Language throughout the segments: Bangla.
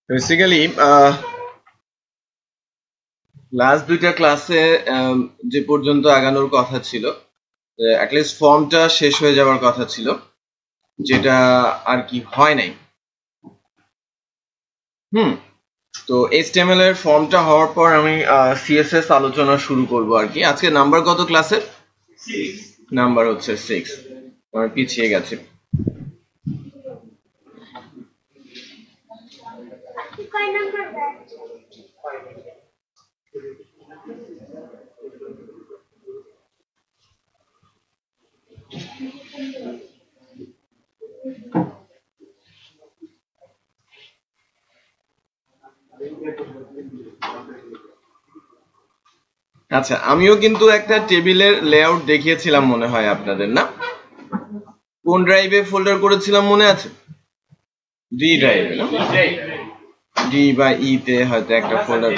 বেসিক্যালি লাস্ট দুইটা ক্লাসে যে পর্যন্ত আগানোর কথা ছিল, অ্যাটলিস্ট ফর্মটা শেষ হয়ে যাওয়ার কথা ছিল, যেটা আর কি হয় নাই। তো HTML এর ফর্মটা হওয়ার পর আমি CSS আলোচনা শুরু করব আর কি। আজকে নাম্বার কত ক্লাসের? নাম্বার হচ্ছে 6। আমি পিছিয়ে গেছি। আচ্ছা, আমিও কিন্তু একটা টেবিলের লেআউট দেখিয়েছিলাম মনে হয় আপনাদের, না? কোন ড্রাইভে ফোল্ডার করেছিলাম মনে আছে? ডি ড্রাইভে, না? ডি বা ই তে হয়তো একটা ফোল্ডার।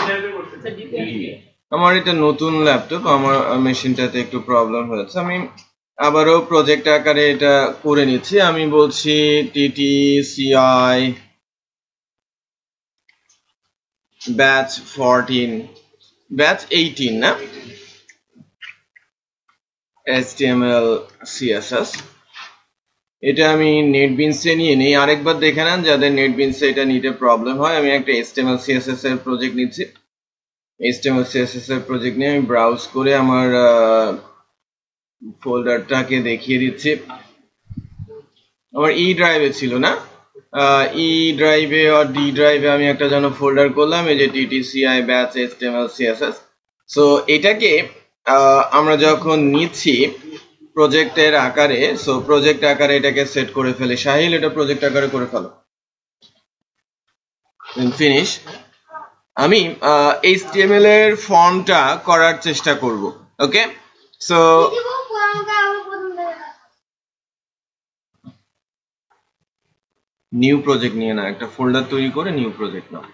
আমার এটা নতুন ল্যাপটপ, আমার মেশিনটাতে একটু প্রবলেম হয়েছে। আমি আবারও প্রজেক্ট আকারে এটা করে নিচ্ছি। আমি বলছি TTCI ব্যাচ 14 ব্যাচ 18, না? HTML CSS। এটা আমি নেটবিনসে নিয়ে নেই। আরেকবার দেখে নেন যাদের নেটবিনসে এটা নিতে প্রবলেম হয়। আমি একটা HTML CSS এর প্রজেক্ট নিচ্ছি। HTML CSS এর প্রজেক্ট নিয়ে আমি ব্রাউজ করে আমার ফোল্ডারটাকে দেখিয়ে দিচ্ছি। আমার ই ড্রাইভে ছিল, না? ই ড্রাইভে আর ডি ড্রাইভে আমি একটা যেন ফোল্ডার করলাম, এই যে TTCI batch HTML CSS। So এটাকে আমরা যখন নিচ্ছি প্রজেক্টের আকারে, সো প্রজেক্ট আকারে এটাকে সেট করে ফেলে। সাহিল, এটা প্রজেক্ট আকারে করে ফেলো। ফিনিশ। আমি HTML এর ফর্মটা করার চেষ্টা করব। ওকে, সো নিউ প্রজেক্ট নিয়ে না, একটা ফোল্ডার তৈরি করে নিউ প্রজেক্ট নাও।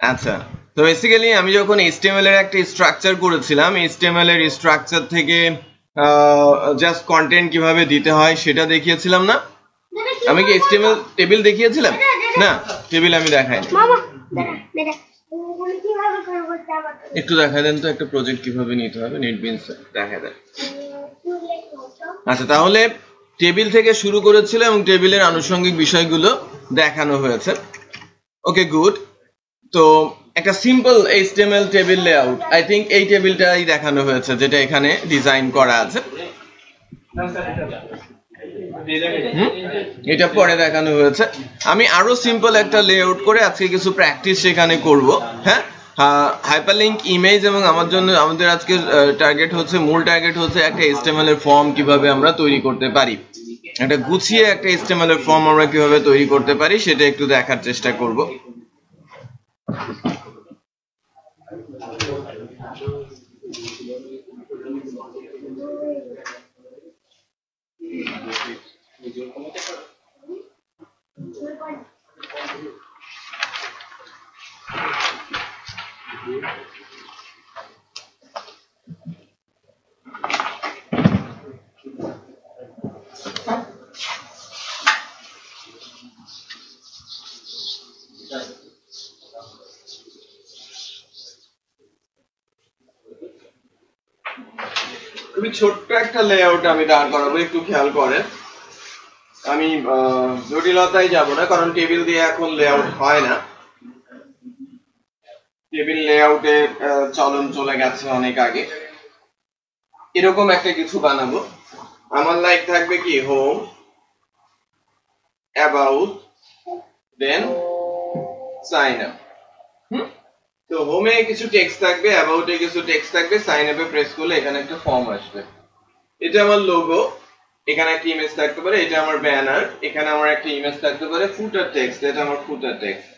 আচ্ছা, তো বেসিক্যালি আমি যখন HTML এর একটা স্ট্রাকচার করেছিলাম, HTML এর স্ট্রাকচার থেকে জাস্ট কন্টেন্ট কিভাবে দিতে হয় সেটা দেখিয়েছিলাম, না? আমি কি HTML টেবিল দেখিয়েছিলাম? না, টেবিল আমি দেখাইনি। একটু দেখাই দেন তো একটা প্রজেক্ট কিভাবে নিতে হবে, নেটবিনস দেখাই দেন। আচ্ছা, তাহলে টেবিল থেকে শুরু করেছিল এবং টেবিলের আনুষঙ্গিক বিষয়গুলো দেখানো হয়েছে। ওকে, গুড। তো একটা simple HTML table layout, I think এই টেবিলটাই দেখানো হয়েছে যেটা এখানে ডিজাইন করা আছে। এটা পরে দেখানো হয়েছে। আমি আরো সিম্পল একটা লেআউট করে আজকে কিছু প্র্যাকটিস সেখানে করব। হ্যাঁ, হাইপারলিংক ইমেজ, এবং আমাদের আজকে টার্গেট হচ্ছে, মূল টার্গেট হচ্ছে একটা HTML এর ফর্ম কিভাবে আমরা তৈরি করতে পারি, একটা গুছিয়ে একটা HTML এর ফর্ম আমরা কিভাবে তৈরি করতে পারি সেটা একটু দেখার চেষ্টা করব। খুবই ছোট্ট একটা লেআউট আমি দাঁড় করাবো, একটু খেয়াল করেন। আমি জটিলতায় যাব না, কারণ টেবিল দিয়ে এখন লেআউট হয় না। টেবিল লেআউটের চলন চলে গেছে অনেক আগে। এরকম একটা কিছু বানাবো। আমার লাইক থাকবে কি, home, about, then sign up. তো হোমে কিছু টেক্সট থাকবে, অ্যাবাউটে কিছু টেক্সট থাকবে, সাইন আপে প্রেস করলে এখানে একটা ফর্ম আসবে। এটা আমার লোগো, এখানে একটা ইমেজ থাকতে পারে, এটা আমার ব্যানার, এখানে আমার একটা ইমেজ থাকতে পারে, ফুটার টেক্সট, এটা আমার ফুটার টেক্সট,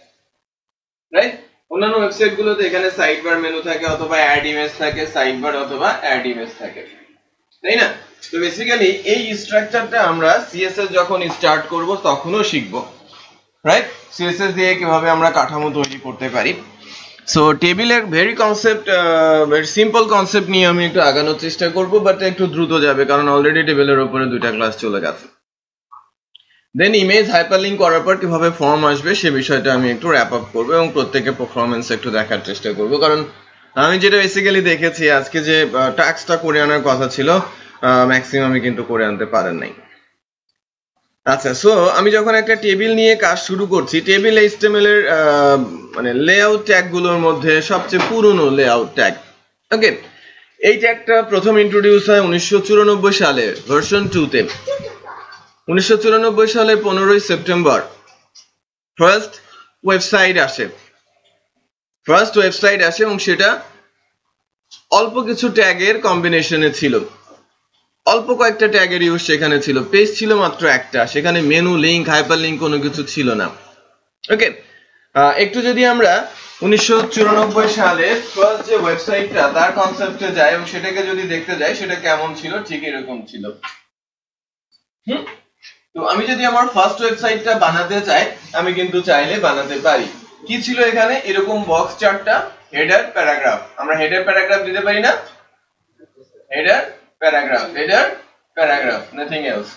রাইট? অন্যান্য ওয়েবসাইট গুলোতে এখানে সাইড বার মেনু থাকে, অথবা অ্যাড ইমেজ থাকে, সাইড বার অথবা অ্যাড ইমেজ থাকে, তাই না? তো বেসিক্যালি এই স্ট্রাকচারটা আমরা সিএসএস যখন স্টার্ট করব তখনও শিখবো, রাইট? সিএসএস দিয়ে কিভাবে আমরা কাঠামো তৈরি করতে পারি। সো টেবিলের ভেরি সিম্পল কনসেপ্ট নিয়ে আমি একটু আগানোর চেষ্টা করব, বাট একটু দ্রুত যাবে কারণ অলরেডি টেবিলের উপরে দুইটা ক্লাস চলে গেছে। দেন ইমেজ হাইপারলিংক করার পর কিভাবে ফর্ম আসবে সে বিষয়টা আমি একটু র্যাপ আপ করব এবং প্রত্যেকের পারফরম্যান্স একটু দেখার চেষ্টা করব, কারণ আমি যেটা বেসিক্যালি দেখেছি আজকে যে টাস্কটা করে আনার কথা ছিল ম্যাক্সিমামই কিন্তু করে আনতে পারেন নাই। আচ্ছা, সো আমি যখন একটা টেবিল নিয়ে কাজ শুরু করছি, টেবিল এইচটিএমএল এর মানে লেআউট ট্যাগ গুলোর মধ্যে সবচেয়ে পুরনো লেআউট ট্যাগ। ওকে, এই ট্যাগটা প্রথম ইন্ট্রোডিউস হয় 1994 সালে ভার্সন 2 তে। 1994 সালের 15ই সেপ্টেম্বর ফার্স্ট ওয়েবসাইট আসে এবং সেটা অল্প কিছু ট্যাগের কম্বিনেশনে ছিল, অল্প কয়েকটা ট্যাগের ইউজ সেখানে ছিল, পেজ ছিল মাত্র একটা, সেখানে মেনু, লিঙ্ক, হাইপারলিংক কোনো কিছু ছিল না। ওকে, একটু যদি আমরা 1994 সালের ফার্স্ট যে ওয়েবসাইটটা তার কনসেপ্টে যাই এবং সেটাকে যদি দেখতে যাই সেটা কেমন ছিল, ঠিক এরকম ছিল। তো আমি যদি আমার ফার্স্ট ওয়েবসাইটটা বানাতে চাই আমি কিন্তু চাইলে বানাতে পারি। কি ছিল এখানে, এরকম বক্স চারটা, হেডার, প্যারাগ্রাফ। আমরা হেডার প্যারাগ্রাফ দিতে পারি না? Header paragraph, nothing else.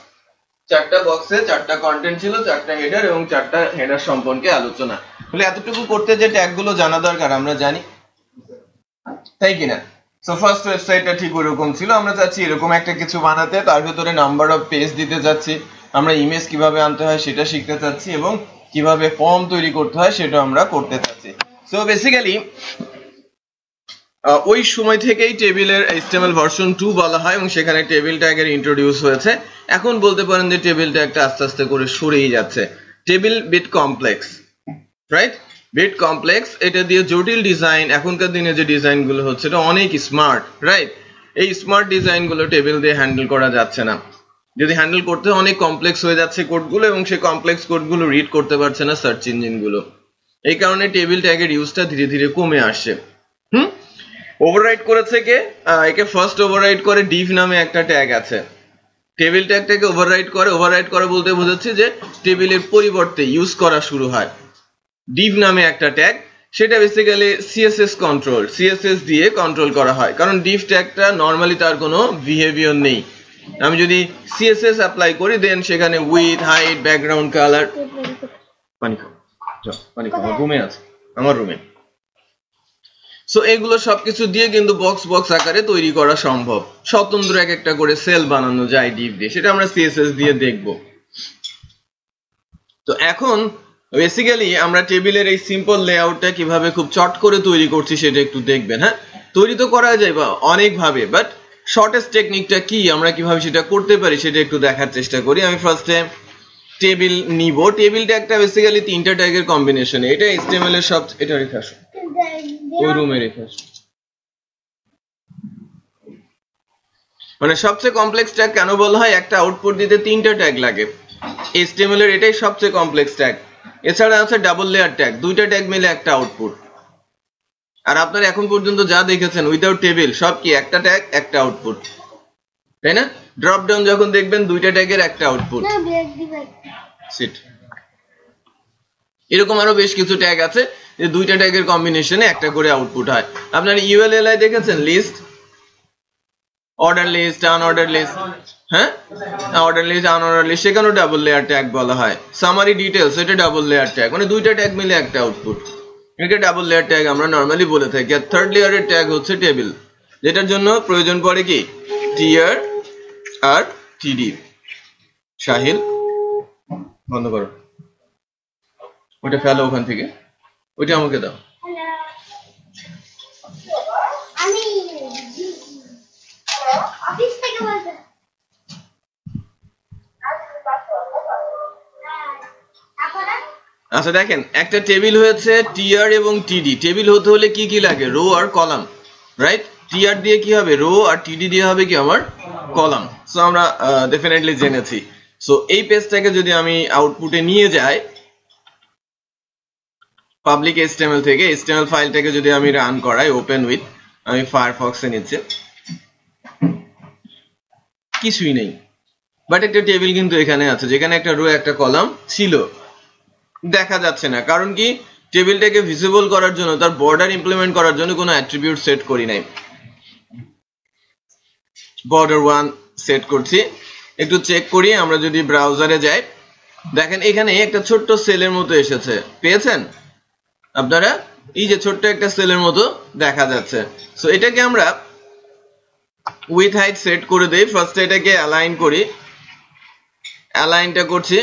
চারটা বক্সে চারটা কন্টেন্ট ছিল, চারটা হেডার এবং চারটা হেডার সম্পর্কে আলোচনা। তাহলে এতটুকু করতে যে ট্যাগগুলো জানা দরকার আমরা জানি, তাই কিনা? সো ফার্স্ট ওয়েবসাইটটা ঠিক ওরকম ছিল। আমরা চাচ্ছি এরকম একটা কিছু বানাতে, তার ভিতরে নাম্বার অফ পেজ দিতে চাচ্ছি, আমরা ইমেজ কিভাবে আনতে হয় সেটা শিখতে চাচ্ছি এবং কিভাবে ফর্ম তৈরি করতে হয় সেটা আমরা করতে চাচ্ছি। সো বেসিক্যালি ওই সময় থেকেই টেবিলের এইচটিএমএল ভার্সন 2 বলা হয় এবং সেখানে টেবিল ট্যাগের ইন্ট্রোডিউস হয়েছে। এখন বলতে পারেন যে টেবিল ট্যাগটা আস্তে আস্তে করে সরেই যাচ্ছে। Table bit complex, right? Bit complex, এটা দিয়ে জটিল ডিজাইন, এখনকার দিনে যে ডিজাইনগুলো হচ্ছে এটা অনেক স্মার্ট, রাইট? এই স্মার্ট ডিজাইনগুলো টেবিল দিয়ে হ্যান্ডেল করা যাচ্ছে না। যদি হ্যান্ডেল করতে অনেক কমপ্লেক্স হয়ে যাচ্ছে কোডগুলো এবং সেই কমপ্লেক্স কোডগুলো রিড করতে পারছে না সার্চ ইঞ্জিনগুলো। এই কারণে টেবিল ট্যাগের ইউজটা ধীরে ধীরে কমে আসছে। ওভাররাইড করেছে কে? একে ফার্স্ট ওভাররাইড করে ডিভ নামে একটা ট্যাগ আছে। টেবিল ট্যাগটাকে ওভাররাইড করে বলতে বোঝাচ্ছে যে টেবিলের পরিবর্তে ইউজ করা শুরু হয় ডিভ নামে একটা ট্যাগ। সেটা বেসিক্যালি সিএসএস দিয়ে কন্ট্রোল করা হয়, কারণ ডিভ ট্যাগটা নর্মালি তার কোনো বিহেভিয়ার নেই। আমি যদি সিএসএস অ্যাপ্লাই করি দেন সেখানে উইথ, হাইট, ব্যাকগ্রাউন্ড কালার, পানি খাও রুমে আছে, আমার রুমে। সো এগুলো সবকিছু দিয়ে কিন্তু বক্স আকারে তৈরি করা সম্ভব। স্বতন্ত্র এক একটা করে সেল বানানো যায় ডিভ দিয়ে, সেটা আমরা সিএসএস দিয়ে দেখব। তো এখন বেসিক্যালি আমরা টেবিলের এই সিম্পল লেআউটটা কিভাবে খুব চট করে তৈরি করছি সেটা একটু দেখবেন। হ্যাঁ, তৈরি তো করা যায় বা অনেক ভাবে, বাট শর্টেস্ট টেকনিকটা কি, আমরা কিভাবে সেটা করতে পারি সেটা একটু দেখার চেষ্টা করি। আমি ফার্স্টে টেবিল নিব। টেবিল ট্যাগটা বেসিক্যালি তিনটা ট্যাগের কম্বিনেশন। এটা এইচটিএমএল এর সব, এটা রেখে আসো, ওই রুমে রেখে আসো। মানে সবচেয়ে কমপ্লেক্স ট্যাগ কেন বলা হয়? একটা আউটপুট দিতে তিনটা ট্যাগ লাগে। এইচটিএমএল এর এটাই সবচেয়ে কমপ্লেক্স ট্যাগ। এছাড়া আছে ডাবল লেয়ার ট্যাগ, দুইটা ট্যাগ মিলে একটা আউটপুট। আর আপনারা এখন পর্যন্ত যা দেখেছেন উইদাউট টেবিল সব কি একটা ট্যাগ একটা আউটপুট, তাই না? ড্রপ ডাউন যখন দেখবেন দুইটা ট্যাগের একটা আউটপুট। এরকম আরো বেশ কিছু ট্যাগ আছে যে দুইটা ট্যাগের কম্বিনেশনে একটা করে আউটপুট হয়। আপনারা ইউএলএলআই দেখেছেন, list, order list, unorder list. হ্যাঁ, অর্ডার লিস্ট, আনঅর্ডার লিস্ট, সেখানেও ডাবল লেয়ার ট্যাগ বলা হয়। সামারি ডিটেলস, এটা ডাবল লেয়ার ট্যাগ, মানে দুইটা ট্যাগ মিলে একটা আউটপুট। এটা ডাবল লেয়ার ট্যাগ আমরা নরমালি বলে থাকি। আর থার্ড লেয়ারের ট্যাগ হচ্ছে টেবিল, যেটার জন্য প্রয়োজন পড়ে কি টিআর আর টিডি। শাহিল বন্ধ করো, ওটা ফেলো ওখান থেকে, ওইটা আমাকে দাও। আচ্ছা দেখেন, একটা টেবিল হয়েছে টিআর এবং টিডি। টেবিল হতে হলে কি কি লাগে? রো আর কলাম, রাইট? টিআর দিয়ে কি হবে? রো, আর টিডি দিয়ে হবে কি আমার কলাম। সো আমরা ডেফিনেটলি জেনেছি। সো এই পেজটাকে যদি আমি আউটপুটে নিয়ে যাই পাবলিক এইচটিএমএল থেকে, এইচটিএমএল ফাইলটাকে যদি আমি রান করাই ওপেন উইথ, আমি ফায়ারফক্সে নিচ্ছে, কিছুই নেই। বাট একটা টেবিল কিন্তু এখানে আছে, যেখানে একটা রো একটা কলাম ছিল, দেখা যাচ্ছে না। কারণ কি? টেবিলটাকে ভিজিবল করার জন্য, তার বর্ডার ইমপ্লিমেন্ট করার জন্য কোনো অ্যাট্রিবিউট সেট করি নাই। বর্ডার 1 সেট করছি। একটু চেক করি, আমরা যদি ব্রাউজারে যাই, দেখেন এখানে একটা ছোট্ট সেলের মতো এসেছে, পেয়েছেন আপনারা? এই যে ছোট্ট একটা সেলের মতো দেখা যাচ্ছে। সো এটাকে আমরা উইথ হাইট সেট করে দেই। ফার্স্ট এটাকে অ্যালাইন করি, অ্যালাইনটা করছি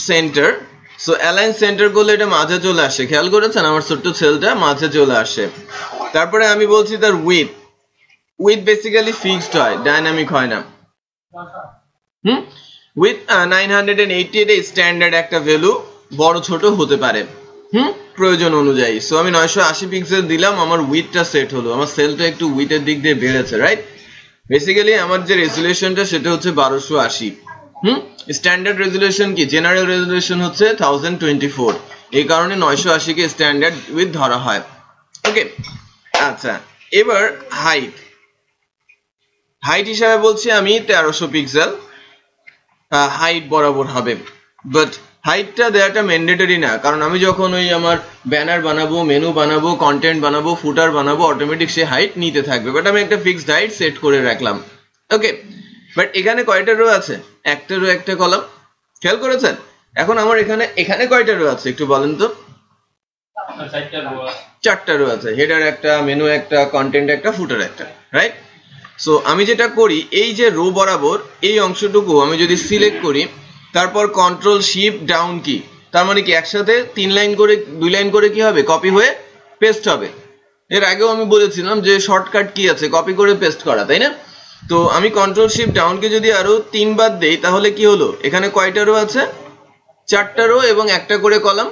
সেন্টার। সো অ্যালাইন সেন্টার করলে এটা মাঝে চলে আসে, খেয়াল করেছেন আমার ছোট্ট সেলটা মাঝে চলে আসে। তারপরে আমি বলছি তার উইথ, উইথ বেসিক্যালি ফিক্সড হয়, ডাইনামিক হয় না। উইথ 980 এটা স্ট্যান্ডার্ড একটা ভ্যালু, বড় ছোট হতে পারে প্রয়োজন অনুযায়ী। সো আমি 980 পিক্সেল দিলাম, আমার উইথটা সেট হলো, আমার সেলটা একটু উইথের দিক দিয়ে বেড়েছে, রাইট? বেসিক্যালি আমার যে রেজুলেশনটা সেটা হচ্ছে 1280। স্ট্যান্ডার্ড রেজুলেশন কি? জেনারেল রেজুলেশন হচ্ছে 1024, এই কারণে 980 কে স্ট্যান্ডার্ড উইথ ধরা হয়। ওকে, আচ্ছা এবার হাইট, হাইট হিসাবে বলছি আমি 1300 পিক্সেল হাইট বরাবর হবে। বাট হাইটটা দেওয়াটা ম্যান্ডেটরি না, কারণ আমি যখন ওই আমার ব্যানার বানাবো, মেনু বানাবো, কন্টেন্ট বানাবো, ফুটার বানাবো, অটোমেটিক সে হাইট নিতে থাকবে। বাট আমি একটা ফিক্সড হাইট সেট করে রাখলাম। ওকে, বাট এখানে কয়টা রো আছে? একটা রো একটা কলাম, খেয়াল করেছেন? এখন আমার এখানে কয়টা রো আছে একটু বলেন তো? 4টা রো আছে, হেডার একটা, মেনু একটা, কন্টেন্ট একটা, ফুটার একটা, রাইট? সো আমি যেটা করি, এই যে রো বরাবর এই অংশটুকু আমি যদি সিলেক্ট করি, তারপর কন্ট্রোল শিফট ডাউন কি, তার মানে কি একসাথে 3 লাইন করে 2 লাইন করে কি হবে? কপি হয়ে পেস্ট হবে। এর আগেও আমি বলেছিলাম যে শর্টকাট কি আছে, কপি করে পেস্ট করা, তাই না? তো আমি কন্ট্রোল শিফট ডাউন কে যদি আরো 3 বার দেই, তাহলে কি হলো? এখানে কয়টা রো আছে? 4টা রো এবং একটা করে কলাম,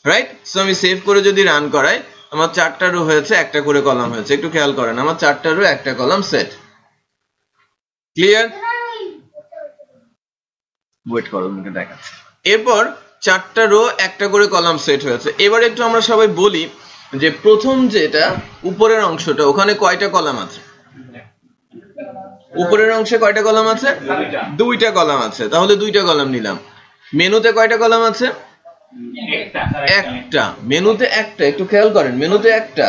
রাইট? সো আমি সেভ করে যদি রান করাই, আমার 4টা রো হয়েছে, একটা করে কলাম হয়েছে। একটু খেয়াল করেন, আমার 4টা রো একটা কলাম সেট। ক্লিয়ার? ওয়েট করো, মুখে দেখাচ্ছি। এরপর 4টা রো একটা করে কলাম সেট হয়েছে। এবার একটু আমরা সবাই বলি যে প্রথম যেটা উপরের অংশটা, ওখানে কয়টা কলাম আছে? উপরের অংশে কয়টা কলাম আছে? 2টা কলাম আছে, তাহলে 2টা কলাম নিলাম। মেনুতে কয়টা কলাম আছে? একটা। মেনুতে একটা, একটু খেয়াল করেন, মেনুতে একটা।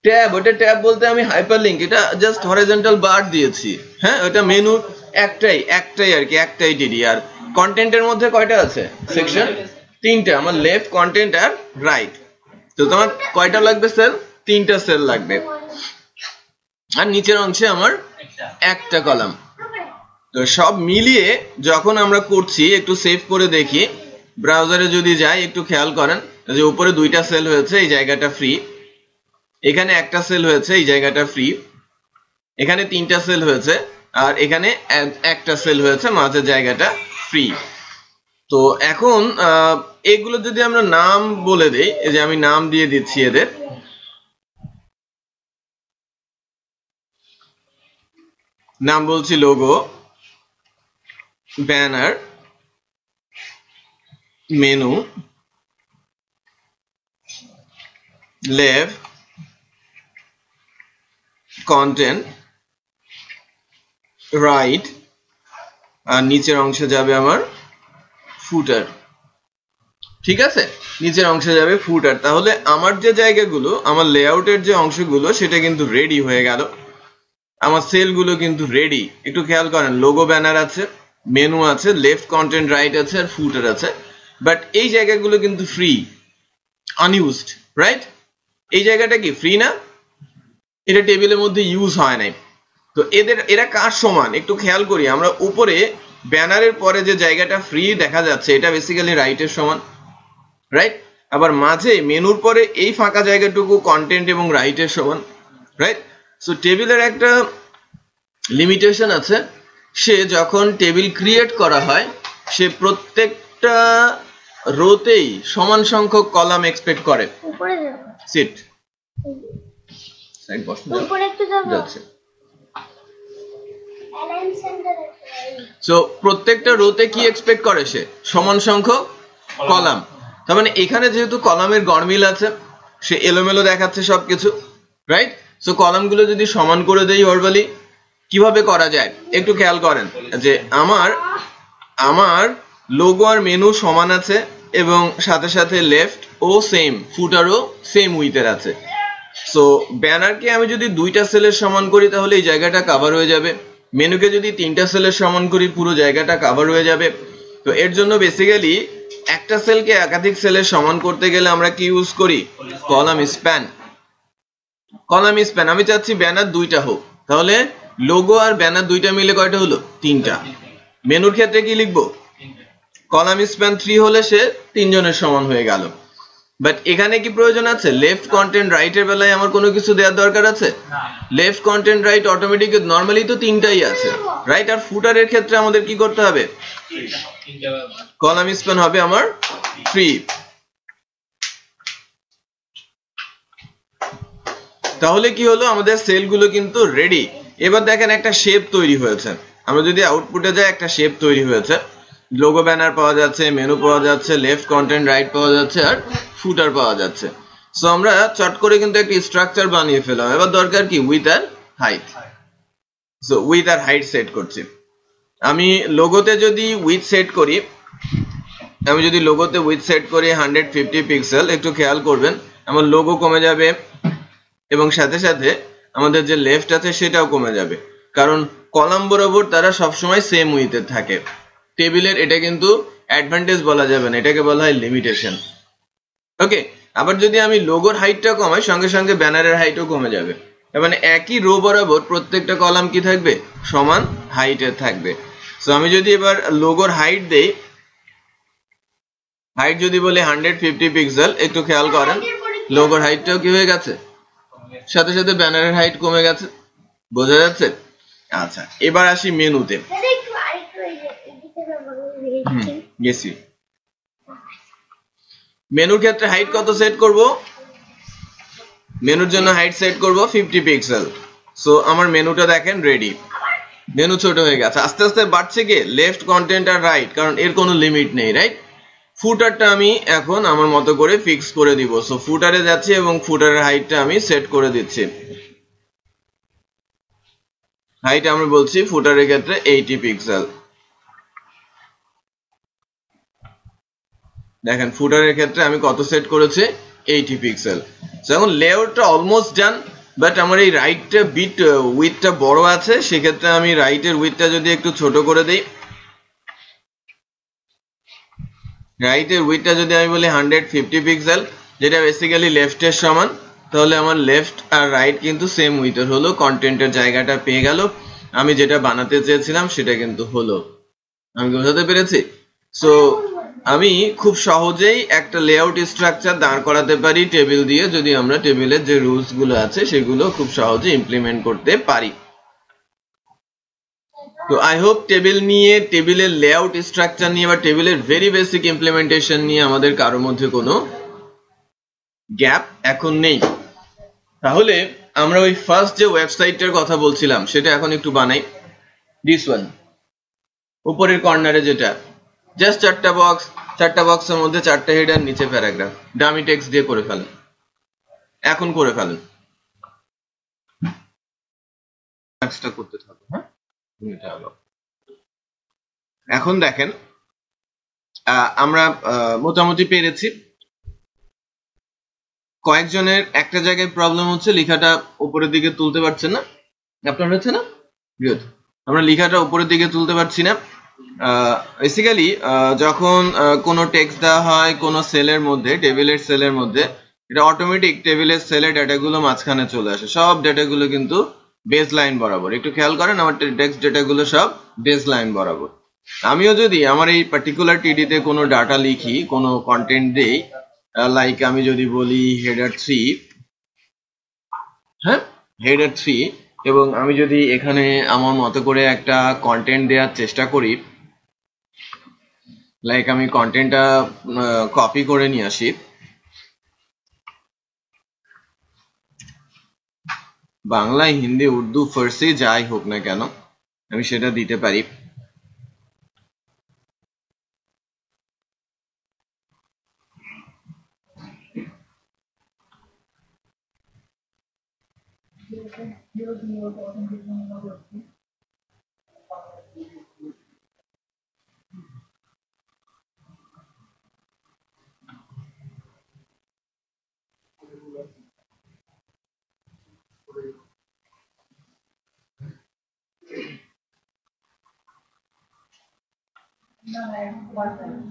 ট্যাব, ওটা ট্যাব বলতে আমি হাইপারলিংক, এটা জাস্ট হরিজন্টাল বার দিয়েছি। হ্যাঁ, ওটা মেনু একটাই আর কি, একটাই টিডি। আর কন্টেন্টের মধ্যে কয়টা আছে সেকশন? 3টা, আমার লেফট, কন্টেন্ট আর রাইট। তো তোমার কয়টা লাগবে সেল? 3টা সেল লাগবে। আর নিচের অংশে আমার একটা কলাম। তো সব মিলিয়ে যখন আমরা করছি, একটু সেভ করে দেখি, ব্রাউজারে যদি যাই একটু খেয়াল করেন যে উপরে 2টা সেল হয়েছে, এই জায়গাটা ফ্রি। এখানে একটা সেল হয়েছে, এই জায়গাটা ফ্রি। এখানে 3টা সেল হয়েছে, আর এখানে একটা সেল হয়েছে, মাঝের জায়গাটা ফ্রি। তো এখন এগুলো যদি আমরা নাম বলে দেই, এই যে আমি নাম দিয়ে দিচ্ছি এদের, নাম বলছি logo, banner, menu, left, content, right, আর নিচের অংশে যাবে আমার ফুটার। ঠিক আছে, নিচের অংশে যাবে ফুটার। তাহলে আমার যে জায়গাগুলো, আমার লেআউটের যে অংশগুলো, সেটা কিন্তু রেডি হয়ে গেল। আমার সেলগুলো কিন্তু রেডি। একটু খেয়াল করেন, লোগো, ব্যানার আছে, মেনু আছে, লেফট, কন্টেন্ট, রাইট আছে, আর ফুটার আছে। বাট এই জায়গাগুলো কিন্তু ফ্রি, আনইউজড, রাইট? এই জায়গাটা কি ফ্রি না? এটা টেবিলের মধ্যে ইউজ হয় নাই। তো এরা কার সমান একটু খেয়াল করি। আমরা উপরে ব্যানারের পরে যে জায়গাটা ফ্রি দেখা যাচ্ছে, এটা বেসিক্যালি রাইটের সমান, রাইট? আবার মাঝে মেনুর পরে এই ফাঁকা জায়গাটুকু কন্টেন্ট এবং রাইটের সমান, রাইট? সো টেবিলের একটা লিমিটেশন আছে, সে যখন টেবিল ক্রিয়েট করা হয়, সে প্রত্যেকটা রোতেই সমান সংখ্যক কলাম এক্সপেক্ট করে। সিট যাচ্ছে। সো প্রত্যেকটা রোতে কি এক্সপেক্ট করে? সে সমান সংখ্যক কলাম। তার মানে এখানে যেহেতু কলামের গড়মিল আছে, সে এলোমেলো দেখাচ্ছে সবকিছু, রাইট? সো কলামগুলো যদি সমান করে দেই অরবালি, কিভাবে করা যায় একটু খেয়াল করেন যে আমার লোগো আর মেনু সমান আছে, এবং সাথে সাথে লেফট ও সেম, ফুটারও সেম উইথের আছে। সো ব্যানারকে আমি যদি 2টা সেলের সমান করি, তাহলে এই জায়গাটা কভার হয়ে যাবে। মেনুকে যদি 3টা সেলের সমান করি, পুরো জায়গাটা কভার হয়ে যাবে। তো এর জন্য বেসিক্যালি একটা সেলকে একাধিক সেলের সমান করতে গেলে আমরা কি ইউজ করি? Column span. কলাম স্প্যান আমি চাচ্ছি ব্যানার দুইটা হোক, তাহলে লোগো আর ব্যানার দুইটা মিলে কয়টা হলো? তিনটা। মেনুর ক্ষেত্রে কি লিখবো? কলাম স্প্যান 3 হলে সে তিনজনের সমান হয়ে গেল। বাট এখানে কি প্রয়োজন আছে? লেফট কন্টেন্ট রাইট এর বেলায় আমার কোনো কিছু দেওয়ার দরকার আছে? Left content right automatic normally তো তিনটাই আছে, রাইট? আর ফুটারের ক্ষেত্রে আমাদের কি করতে হবে? কলাম স্প্যান হবে আমার 3। তাহলে কি হলো? আমাদের সেলগুলো কিন্তু রেডি। এবার দেখেন একটা শেপ তৈরি হয়েছে। আমরা যদি আউটপুটে যাই, একটা শেপ তৈরি হয়েছে। লোগো ব্যানার পাওয়া যাচ্ছে, মেনু পাওয়া যাচ্ছে, লেফট কন্টেন্ট রাইট পাওয়া যাচ্ছে, আর ফুটার পাওয়া যাচ্ছে। সো আমরা চট করে কিন্তু একটা স্ট্রাকচার বানিয়ে ফেলাম। এবার দরকার কি? উইথ আর হাইট। সো উইথ আর হাইট সেট করছি। আমি লোগোতে যদি উইথ সেট করি, 150 পিক্সেল, একটু খেয়াল করবেন আমার লোগো কমে যাবে এবং সাথে সাথে আমাদের যে লেফট আছে সেটাও কমে যাবে, কারণ কলাম বরাবর তারা সবসময় সেম উইথে থাকে। টেবিলের এটা কিন্তু অ্যাডভান্টেজ বলা যাবে না, এটাকে বলা হয় লিমিটেশন। ওকে, আবার যদি আমি লোগোর হাইটটা কমাই, সঙ্গে সঙ্গে ব্যানারের হাইটও কমে যাবে। মানে একই রো বরাবর প্রত্যেকটা কলাম কি থাকবে? সমান হাইটের থাকবে। সো আমি যদি এবার লোগোর হাইট দেই, হাইট যদি বলি 150 পিক্সেল, একটু খেয়াল করেন লোগোর হাইটটাও কি হয়ে গেছে? সাথে সাথে ব্যানারের হাইট কমে গেছে। বোঝা যাচ্ছে? আচ্ছা, এবার আসি মেনুতে। গেছি। মেনুর ক্ষেত্রে হাইট কত সেট করব? মেনুর জন্য হাইট সেট করব 50 পিক্সেল। সো আমার মেনুটা দেখেন রেডি। মেনু ছোট হয়ে গেছে, আস্তে আস্তে বাড়ছে কি? লেফট কন্টেন্ট আর রাইট, কারণ এর কোনো লিমিট নেই, রাইট? ফুটারটা আমি এখন আমার মতো করে ফিক্স করে দিব। সো ফুটারে যাচ্ছি এবং ফুটারের হাইটটা আমি সেট করে দিচ্ছি। হাইট আমরা বলছি ফুটারের ক্ষেত্রে 80 পিক্সেল। দেখেন ফুটারের ক্ষেত্রে আমি কত সেট করেছি? 80 পিক্সেল। সো এখন লেআউটটা অলমোস্ট ডান, বাট আমার এই রাইটটা বিট উইথটা বড় আছে, সেক্ষেত্রে আমি রাইটের উইথটা যদি একটু ছোট করে দিই, রাইটের উইথটা যদি আমি বলি 150 পিক্সেল, যেটা বেসিক্যালি লেফটের সমান, তাহলে আমার লেফট আর রাইট কিন্তু সেম উইথের হলো, কন্টেন্টের জায়গাটা পেয়ে গেল। আমি যেটা বানাতে চেয়েছিলাম সেটা কিন্তু হলো। আমি বোঝাতে পেরেছি? সো আমি খুব সহজেই একটা লেআউট স্ট্রাকচার দাঁড় করাতে পারি টেবিল দিয়ে, যদি আমরা টেবিলের যে রুলস গুলো আছে সেগুলো খুব সহজে ইমপ্লিমেন্ট করতে পারি। তো আই হোপ টেবিল নিয়ে, টেবিলের লেআউট স্ট্রাকচার নিয়ে বা টেবিলের ভেরি বেসিক ইমপ্লিমেন্টেশন নিয়ে আমাদের কারোর মধ্যে কোনো গ্যাপ এখন নেই। তাহলে আমরা ওই ফার্স্ট যে ওয়েবসাইটটার কথা বলছিলাম সেটা এখন একটু বানাই। দিস ওয়ান, উপরের কর্নারে যেটা, জাস্ট চারটা বক্সের মধ্যে 4টা হেডার, নিচে প্যারাগ্রাফ, ডামি টেক্সট দিয়ে করে ফেলেন। এখন করে ফেলেন, কাজটা করতে থাকো। হ্যাঁ, এখন দেখেন আমরা মোটামুটি পেরেছি। কয়েকজনের একটা জায়গায় প্রবলেম হচ্ছে, লেখাটা উপরের দিকে তুলতে পারছেন না। আপনার হচ্ছে না? গুড। আমরা লেখাটা উপরের দিকে তুলতে পারছি না। বেসিক্যালি যখন কোনো টেক্সট দেওয়া হয় কোনো সেলের মধ্যে, টেবিলের সেলের মধ্যে, এটা অটোমেটিক টেবিলের সেলের ডেটাগুলো মাঝখানে চলে আসে। সব ডেটাগুলো কিন্তু বেস লাইন বরাবর। একটু খেয়াল করেন আমার টেক্সট ডেটাগুলো সব বেস লাইন বরাবর। আমিও যদি আমার এই পার্টিকুলার টিডিতে কোনো ডাটা লিখি, কোনো কন্টেন্ট দেই, লাইক আমি যদি বলি হেডার 3, হ্যাঁ হেডার 3, এবং আমি যদি এখানে আমার মতো করে একটা কন্টেন্ট দেওয়ার চেষ্টা করি, লাইক আমি কন্টেন্টটা কপি করে নিয়ে আসি, বাংলা, হিন্দি, উর্দু, ফার্সি যাই হোক না কেন আমি সেটা দিতে পারি।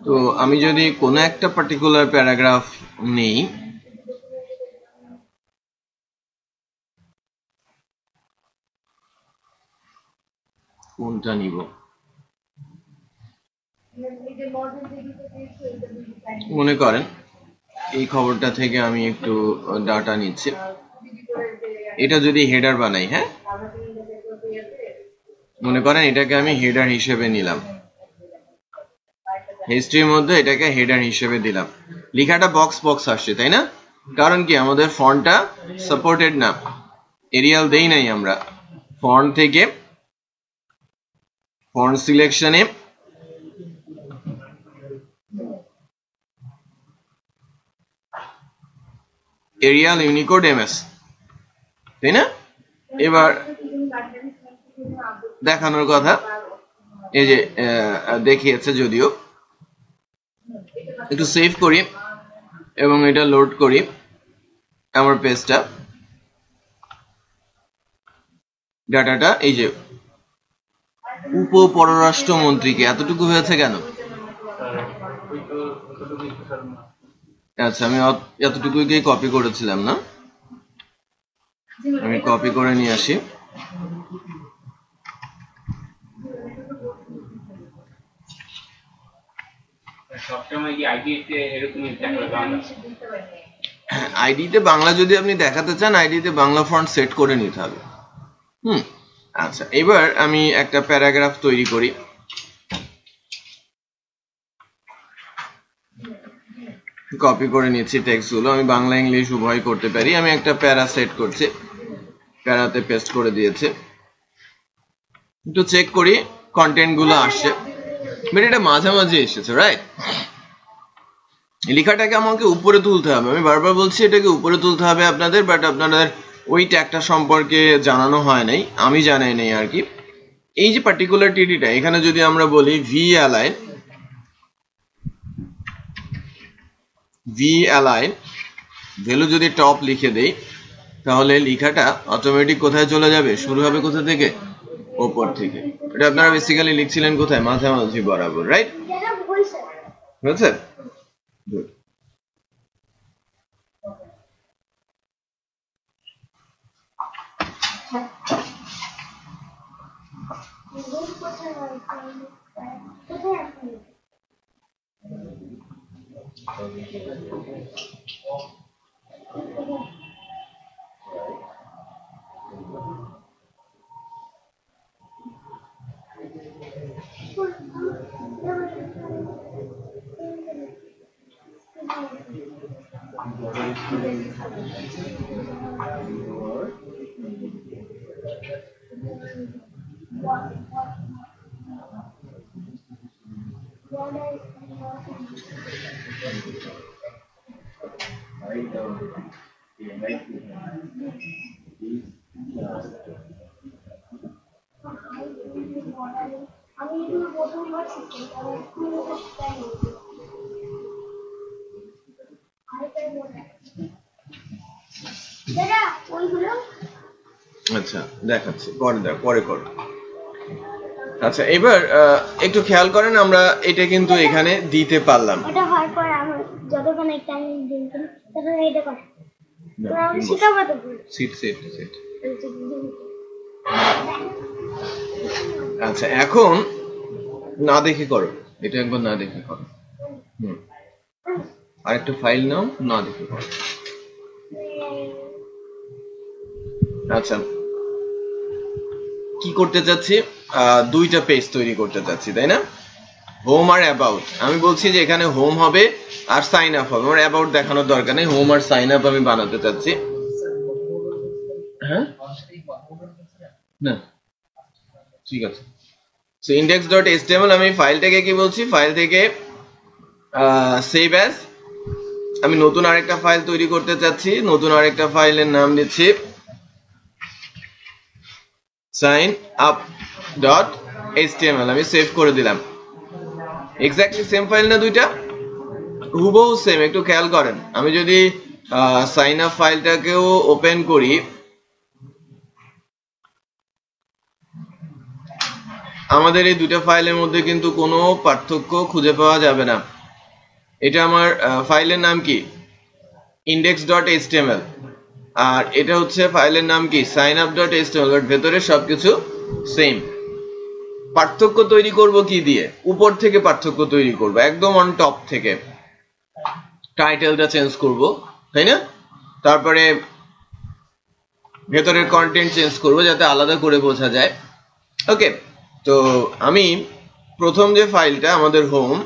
তো আমি যদি কোনো একটা পার্টিকুলার প্যারাগ্রাফ নেই, কোনটা নিব, মনে করেন এই খবরটা থেকে আমি একটু ডাটা নিচ্ছি, এটা যদি হেডার বানাই, হ্যাঁ মনে করেন এটাকে আমি হেডার হিসেবে নিলাম, হিস্ট্রির মধ্যে এটাকে হেডার হিসেবে দিলাম, লেখাটা বক্স বক্স আসছে তাই না, কারণ কি আমাদের ফন্টটা সাপোর্টেড না, এরিয়াল দেই নাই আমরা, ফন্ট থেকে ফন্ট সিলেকশনে এরিয়াল ইউনিকোড এমএস, তাই না। এবার দেখানোর কথা, এই যে দেখিয়েছে, যদিও একটু সেভ করি এবং এটা লোড করি আমার পেজটা, ডাটাটা এই যে উপ পররাষ্ট্রমন্ত্রীকে এতটুকু হয়েছে কেন, আচ্ছা আমি এতটুকুকে কপি করেছিলাম না, আমি কপি করে নিয়ে আসি, আইডিতে বাংলা যদি আপনি দেখাতে চান, আইডিতে বাংলা ফন্ট সেট করে নিতে হবে। আচ্ছা এবার আমি একটা প্যারাগ্রাফ তৈরি করি, কপি করে নিচ্ছি টেক্সট গুলো, আমি বাংলা ইংলিশ উভয় করতে পারি, আমি একটা প্যারা সেট করছি, প্যারাতে পেস্ট করে দিয়েছে, একটু চেক করি কন্টেন্ট গুলো আসছে, বাট এটা মাঝামাঝি এসেছে, রাইট। লেখাটাকে আমাকে উপরে তুলতে হবে, আমি বারবার বলছি এটাকে উপরে তুলতে হবে আপনাদের, বাট আপনাদের ওই ট্যাগটা সম্পর্কে জানানো হয় নাই, আমি জানাই নাই আর কি। এই যে পার্টিকুলার টিডিটা এখানে যদি আমরা বলি ভি অ্যালাইন ভ্যালু যদি টপ লিখে দেই, তাহলে লেখাটা অটোমেটিক কোথায় চলে যাবে, শুরু হবে কোথা থেকে, ওপর থেকে। এটা আপনারা বেসিক্যালি লিখছিলেন কোথায়, মাঝামাঝি বরাবর, রাইট, বুঝছে। আচ্ছা দেখাচ্ছি, পরে করো। আচ্ছা এবার একটু খেয়াল করেন, আমরা এটা কিন্তু এখানে দিতে পারলাম, এটা হয় পর আমি যতক্ষণ একটা আমি দিন তখন এটা কর, তো আমি শিখাবো তো সিট। আচ্ছা এখন না দেখে করো, এটা একবার না দেখে করো, আরেকটা ফাইল নাও, না দেখে করো। আচ্ছা কি করতে চাচ্ছি, দুইটা পেজ তৈরি করতে চাচ্ছি, তাই না, হোম আর অ্যাবাউট। আমি বলছি যে এখানে হোম হবে আর সাইন আপ হবে, আমার অ্যাবাউট দেখানোর দরকার নেই, হোম আর সাইন আপ আমি বানাতে চাচ্ছি। হ্যাঁ না ঠিক আছে, সো index.html আমি ফাইলটাকে কি বলছি, ফাইল থেকে সেভ অ্যাজ, আমি নতুন আরেকটা ফাইল তৈরি করতে চাচ্ছি, নতুন আরেকটা ফাইলের নাম দিচ্ছি signup.html, আমি সেভ করে দিলাম। এক্স্যাক্টলি সেম ফাইল না দুইটা, হুবহু সেম, একটু খেয়াল করেন। আমি যদি সাইন আপ ফাইলটাকেও ওপেন করি, আমাদের এই দুটো ফাইলের মধ্যে কিন্তু কোনো পার্থক্য খুঁজে পাওয়া যাবে না। এটা আমার ফাইলের নাম কি index.html আর এটা হচ্ছে ফাইলের নাম কি signup.html, বাট ভেতরে সবকিছু সেম। পার্থক্য তৈরি করব কি দিয়ে? উপর থেকে পার্থক্য তৈরি করব, একদম অন টপ থেকে। টাইটেলটা চেঞ্জ করব, তাই না? তারপরে ভেতরের কন্টেন্ট চেঞ্জ করব যাতে আলাদা করে বোঝা যায়। ওকে, তো আমি প্রথম যে ফাইলটা আমাদের হোম,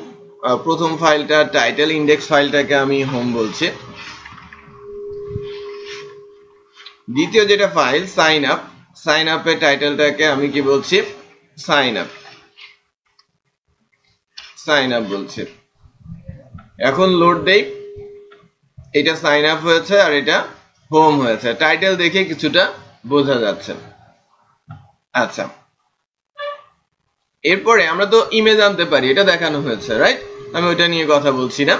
প্রথম ফাইলটা টাইটেল, ইন্ডেক্স ফাইলটাকে আমি হোম বলছি। দ্বিতীয় যেটা ফাইল সাইন আপ, সাইন আপের টাইটেলটাকে আমি কি বলছি? সাইন আপ, সাইন আপ বলছি। এখন লোড দেই, এটা সাইন আপ হয়েছে আর এটা হোম হয়েছে। টাইটেল দেখে কিছুটা বোঝা যাচ্ছে। আচ্ছা, এরপরে আমরা তো ইমেজ আনতে পারি, এটা দেখানো হয়েছে, রাইট? আমি ওইটা নিয়ে কথা বলছি না,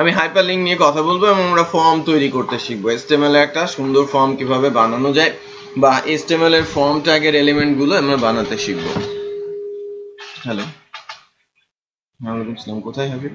আমি হাইপারলিংক নিয়ে কথা বলবো এবং আমরা ফর্ম তৈরি করতে শিখবো। HTML এর একটা সুন্দর ফর্ম কিভাবে বানানো যায় বা HTML এর ফর্ম ট্যাগের এলিমেন্ট গুলো আমরা বানাতে শিখবো। হ্যালো, ওয়ালাইকুম আসসালাম, কোথায় হবে?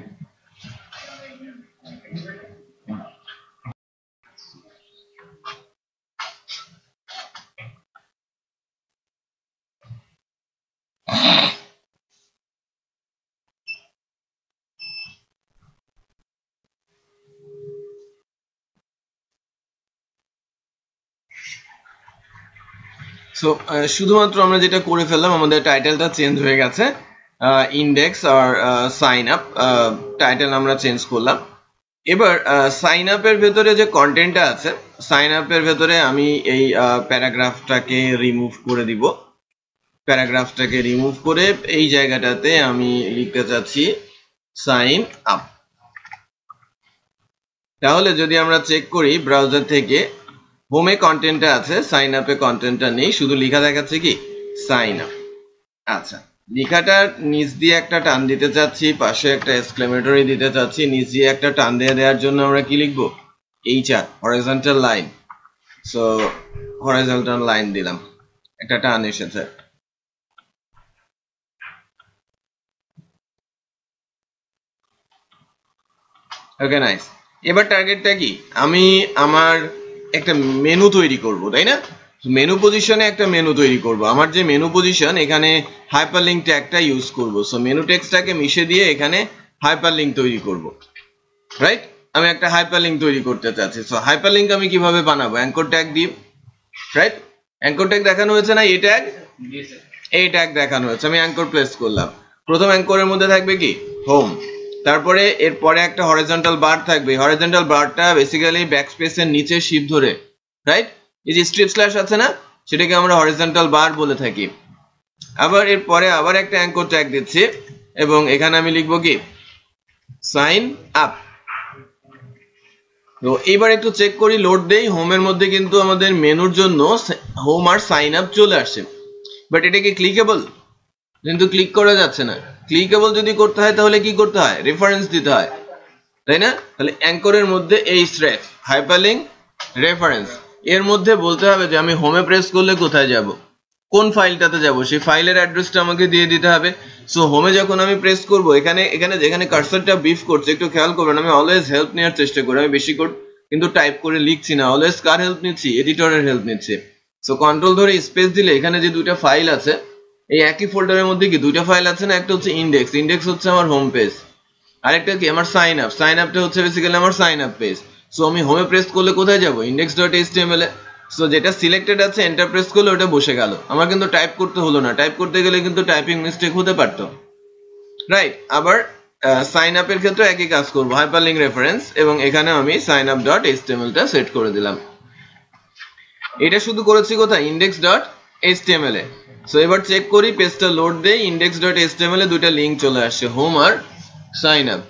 শুধুমাত্র আমরা যেটা করে ফেললাম, আমাদের টাইটেলটা চেঞ্জ হয়ে গেছে, ইন্ডেক্স আর সাইন আপ টাইটেল আমরা চেঞ্জ করলাম। এবার সাইন আপের ভেতরে যে কন্টেন্টটা আছে, সাইন আপের ভেতরে আমি এই প্যারাগ্রাফটাকে রিমুভ করে দিব। প্যারাগ্রাফটাকে রিমুভ করে এই জায়গাটাতে আমি লিখতে চাচ্ছি সাইন আপ। তাহলে যদি আমরা চেক করি ব্রাউজার থেকে, হোমে কন্টেন্টটা আছে, সাইন আপে কন্টেন্টটা নেই, শুধু লেখা দেখাচ্ছে কি সাইন আপ। আচ্ছা, লেখাটার নিচ দিয়ে একটা টান দিতে চাচ্ছি, পাশে একটা এক্সক্লেমেটরি দিতে চাচ্ছি। নিচ দিয়ে একটা টান দিয়ে দেওয়ার জন্য আমরা কি লিখবো? HR, horizontal line. So horizontal line দিলাম, একটা টান এসেছে। ওকে, নাইস। এবার টার্গেটটা কি? আমি আমার একটা মেনু তৈরি করব, তাই না? মেনু পজিশনে একটা মেনু তৈরি করব। আমার যে মেনু পজিশন, এখানে হাইপারলিংক ট্যাগটা ইউজ করব। সো মেনু টেক্সটটাকে মিশিয়ে দিয়ে এখানে হাইপারলিংক তৈরি করব, রাইট? আমি একটা হাইপারলিংক তৈরি করতে চাচ্ছি। সো হাইপারলিংক আমি কিভাবে বানাবো? অ্যাঙ্কর ট্যাগ দিয়ে, রাইট? অ্যাঙ্কর ট্যাগ দেখানো হয়েছে না? এই ট্যাগ দেখানো হয়েছে। আমি অ্যাঙ্কর প্লেস করলাম। প্রথম অ্যাঙ্করের মধ্যে থাকবে কি? হোম। তারপরে এরপরে একটা হরাইজন্টাল বার থাকবে। হরাইজন্টাল বারটা বেসিক্যালি ব্যাকস্পেসের নিচে শিফট ধরে, রাইট? এই যে স্ট্রিপ স্ল্যাশ আছে না, সেটাকে আমরা হরাইজন্টাল বার বলে থাকি। আবার এরপরে আবার একটা অ্যাঙ্কর ট্যাগ দিচ্ছি এবং এখানে আমি লিখবো কি? Sign up. তো এবার একটু চেক করি, লোড দেই। হোমের মধ্যে কিন্তু আমাদের মেনুর জন্য হোম আর সাইন আপ চলে আসছে, বাট এটা কি ক্লিকেবল? কিন্তু ক্লিক করা যাচ্ছে না। ক্লিকেবল যদি করতে হয় তাহলে কি করতে হয়? রেফারেন্স দিতে হয়, তাই না? তাহলে অ্যাঙ্করের মধ্যে এই স্ট্রেচ হাইপারলিংক রেফারেন্স, এর মধ্যে বলতে হবে যে আমি হোমে প্রেস করলে কোথায় যাব, কোন ফাইলটাতে যাব, সেই ফাইলের অ্যাড্রেসটা আমাকে দিয়ে দিতে হবে। সো হোমে যখন আমি প্রেস করব, এখানে যেখানে কার্সরটা বিফ করছে, একটু খেয়াল করবেন, আমি অলওয়েজ হেল্প নেওয়ার চেষ্টা করি। আমি বেশি করে কিন্তু টাইপ করে লিখছি না, অলওয়েজ কার হেল্প নিচ্ছি? এডিটরের হেল্প নিচ্ছি। সো কন্ট্রোল ধরে স্পেস দিলে এখানে যে দুইটা ফাইল আছে, এই একই ফোল্ডারের মধ্যে কি দুইটা ফাইল আছে না? একটা হচ্ছে ইন্ডেক্স, ইন্ডেক্স হচ্ছে আমার হোম পেজ, আরেকটা কি আমার সাইন আপ, সাইন আপটা হচ্ছে বেসিক্যালি আমার সাইন আপ পেজ। সো আমি হোমে প্রেস করলে কোথায় যাব? index.html এ। সো যেটা সিলেক্টেড আছে এন্টার প্রেস করলে ওটা বসে গেল, আমার কিন্তু টাইপ করতে হলো না। টাইপ করতে গেলে কিন্তু টাইপিং মিস্টেক হতে পারতো, রাইট? আবার সাইন আপের ক্ষেত্রে একই কাজ করব, হাইপারলিংক রেফারেন্স, এবং এখানে আমি signup.html টা সেট করে দিলাম। এটা শুধু করেছি কোথায়? index.html এ। সো এবার চেক করি, পেজটা লোড দেই, index.html এ দুইটা লিংক চলে আসছে, হোম আর সাইন আপ।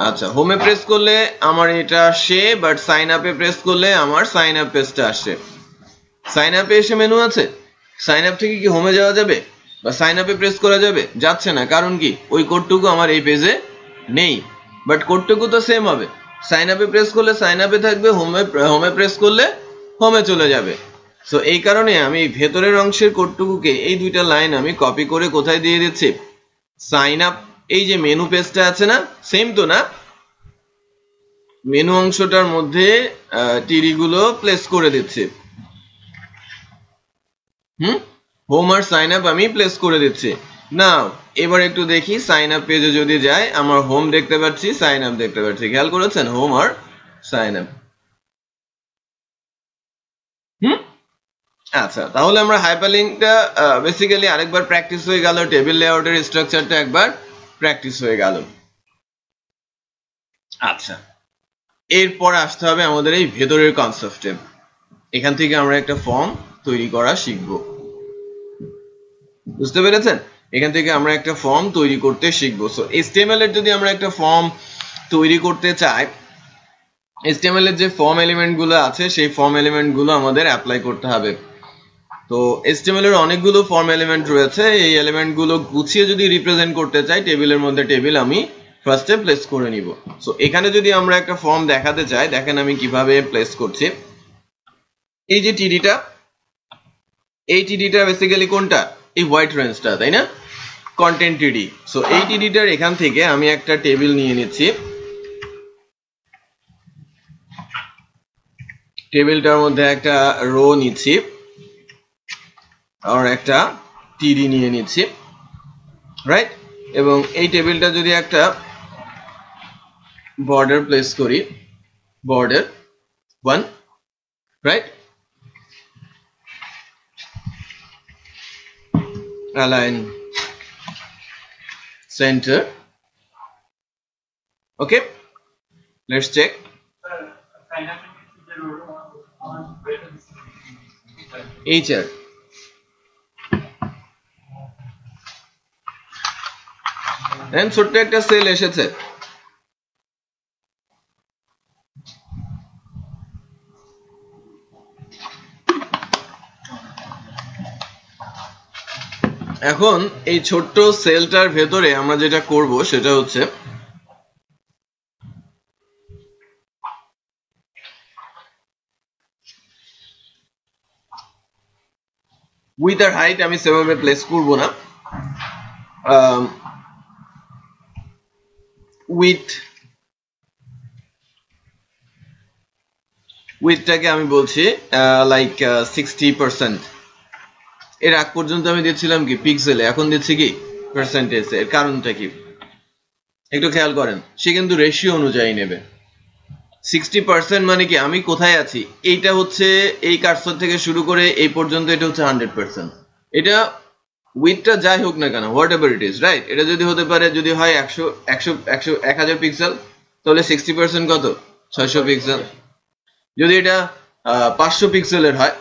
আচ্ছা, হোমে প্রেস করলে আমার এটা আসে, বাট সাইন আপে প্রেস করলে আমার সাইন আপ পেজটা আসে। সাইন আপে এসে মেনু আছে, সাইন আপ থেকে কি হোমে যাওয়া যাবে বা সাইন আপে প্রেস করা যাবে? যাচ্ছে না, কারণ কি? ওই কোডটুকু আমার এই পেজে নেই, বাট কোডটুকু তো সেম হবে। সাইন আপে প্রেস করলে সাইন আপে থাকবে, হোমে প্রেস করলে হোমে চলে যাবে। সো এই কারণে আমি ভেতরের অংশের কোডটুকুকে এই দুইটা লাইন আমি কপি করে কোথায় দিয়ে দিচ্ছি, সাইন আপ এই যে মেনু পেজটা আছে না, সেম তো না, মেনু অংশটার মধ্যে টিডি গুলো প্লেস করে দিচ্ছি। হোম আর সাইন আপ আমি প্লেস করে দিচ্ছি। না এবার একটু দেখি সাইন আপ পেজে যদি যাই, আমার হোম দেখতে পাচ্ছি, সাইন আপ দেখতে পাচ্ছি, খেয়াল করেছেন, হোম আর সাইন আপ। আচ্ছা, তাহলে আমরা হাইপারলিংকটা বেসিক্যালি আরেকবার প্র্যাকটিস হয়ে গেল, টেবিল লেআউটের স্ট্রাকচারটা একবার প্র্যাকটিস হয়ে গেল। আচ্ছা, এরপর আসতে হবে আমাদের এই ভেতরের কনসেপ্টে। এখান থেকে আমরা একটা ফর্ম তৈরি করা শিখব, বুঝতে পেরেছেন? এখান থেকে আমরা একটা ফর্ম তৈরি করতে শিখবো। সো HTML এর যদি আমরা একটা ফর্ম তৈরি করতে চাই, HTML এর যে ফর্ম এলিমেন্ট গুলো আছে সেই ফর্ম এলিমেন্ট গুলো আমাদের অ্যাপ্লাই করতে হবে। তো HTML এর অনেকগুলো ফর্ম এলিমেন্ট রয়েছে, এই এলিমেন্ট গুলো গুছিয়ে যদি রিপ্রেজেন্ট করতে চাই, টেবিলের মধ্যে টেবিল আমি ফার্স্টে প্লেস করে নিব। সো এখানে যদি আমরা একটা ফর্ম দেখাতে চাই, দেখেন আমি কিভাবে প্লেস করছি। এই যে টিডিটা, এই টিডিটা বেসিক্যালি কোনটা, এই হোয়াইট রেঞ্জটা, তাই না, কন্টেন্ট টিডি। সো এই টিডিটার এখান থেকে আমি একটা টেবিল নিয়ে নিচ্ছি, টেবিলটার মধ্যে একটা রো নিচ্ছি আর একটা টিডি নিয়ে নিচ্ছি, রাইট? এবং এই টেবিলটা যদি একটা বর্ডার প্লেস করি, border 1, right, align center, okay, let's check. HR and ছোট্ট একটা সেল এসেছে, এখন এই ছোট্ট সেলটার ভেতরে আমরা যেটা করব সেটা হচ্ছে উইথ আর হাইট আমি সেভাবে প্লেস করব না, উইথটাকে আমি বলছি লাইক 60%। এর আগ পর্যন্ত আমি দিচ্ছিলাম কি পিক্সেলে, এখন দিচ্ছি কি পার্সেন্টেজে। এর কারণটা কি একটু খেয়াল করেন, সে কিন্তু রেশিও অনুযায়ী নেবে। 60% মানে কি আমি কোথায় আছি, এইটা হচ্ছে এই কার্সর থেকে শুরু করে এই পর্যন্ত এটা হচ্ছে 100%। এটা উইথটা যাই হোক না কেন, what ever it is, right? এটা যদি হতে পারে, যদি হয় 1000 পিক্সেল, তাহলে 60% কত, 600 পিক্সেল। যদি এটা 500 পিক্সেলের হয়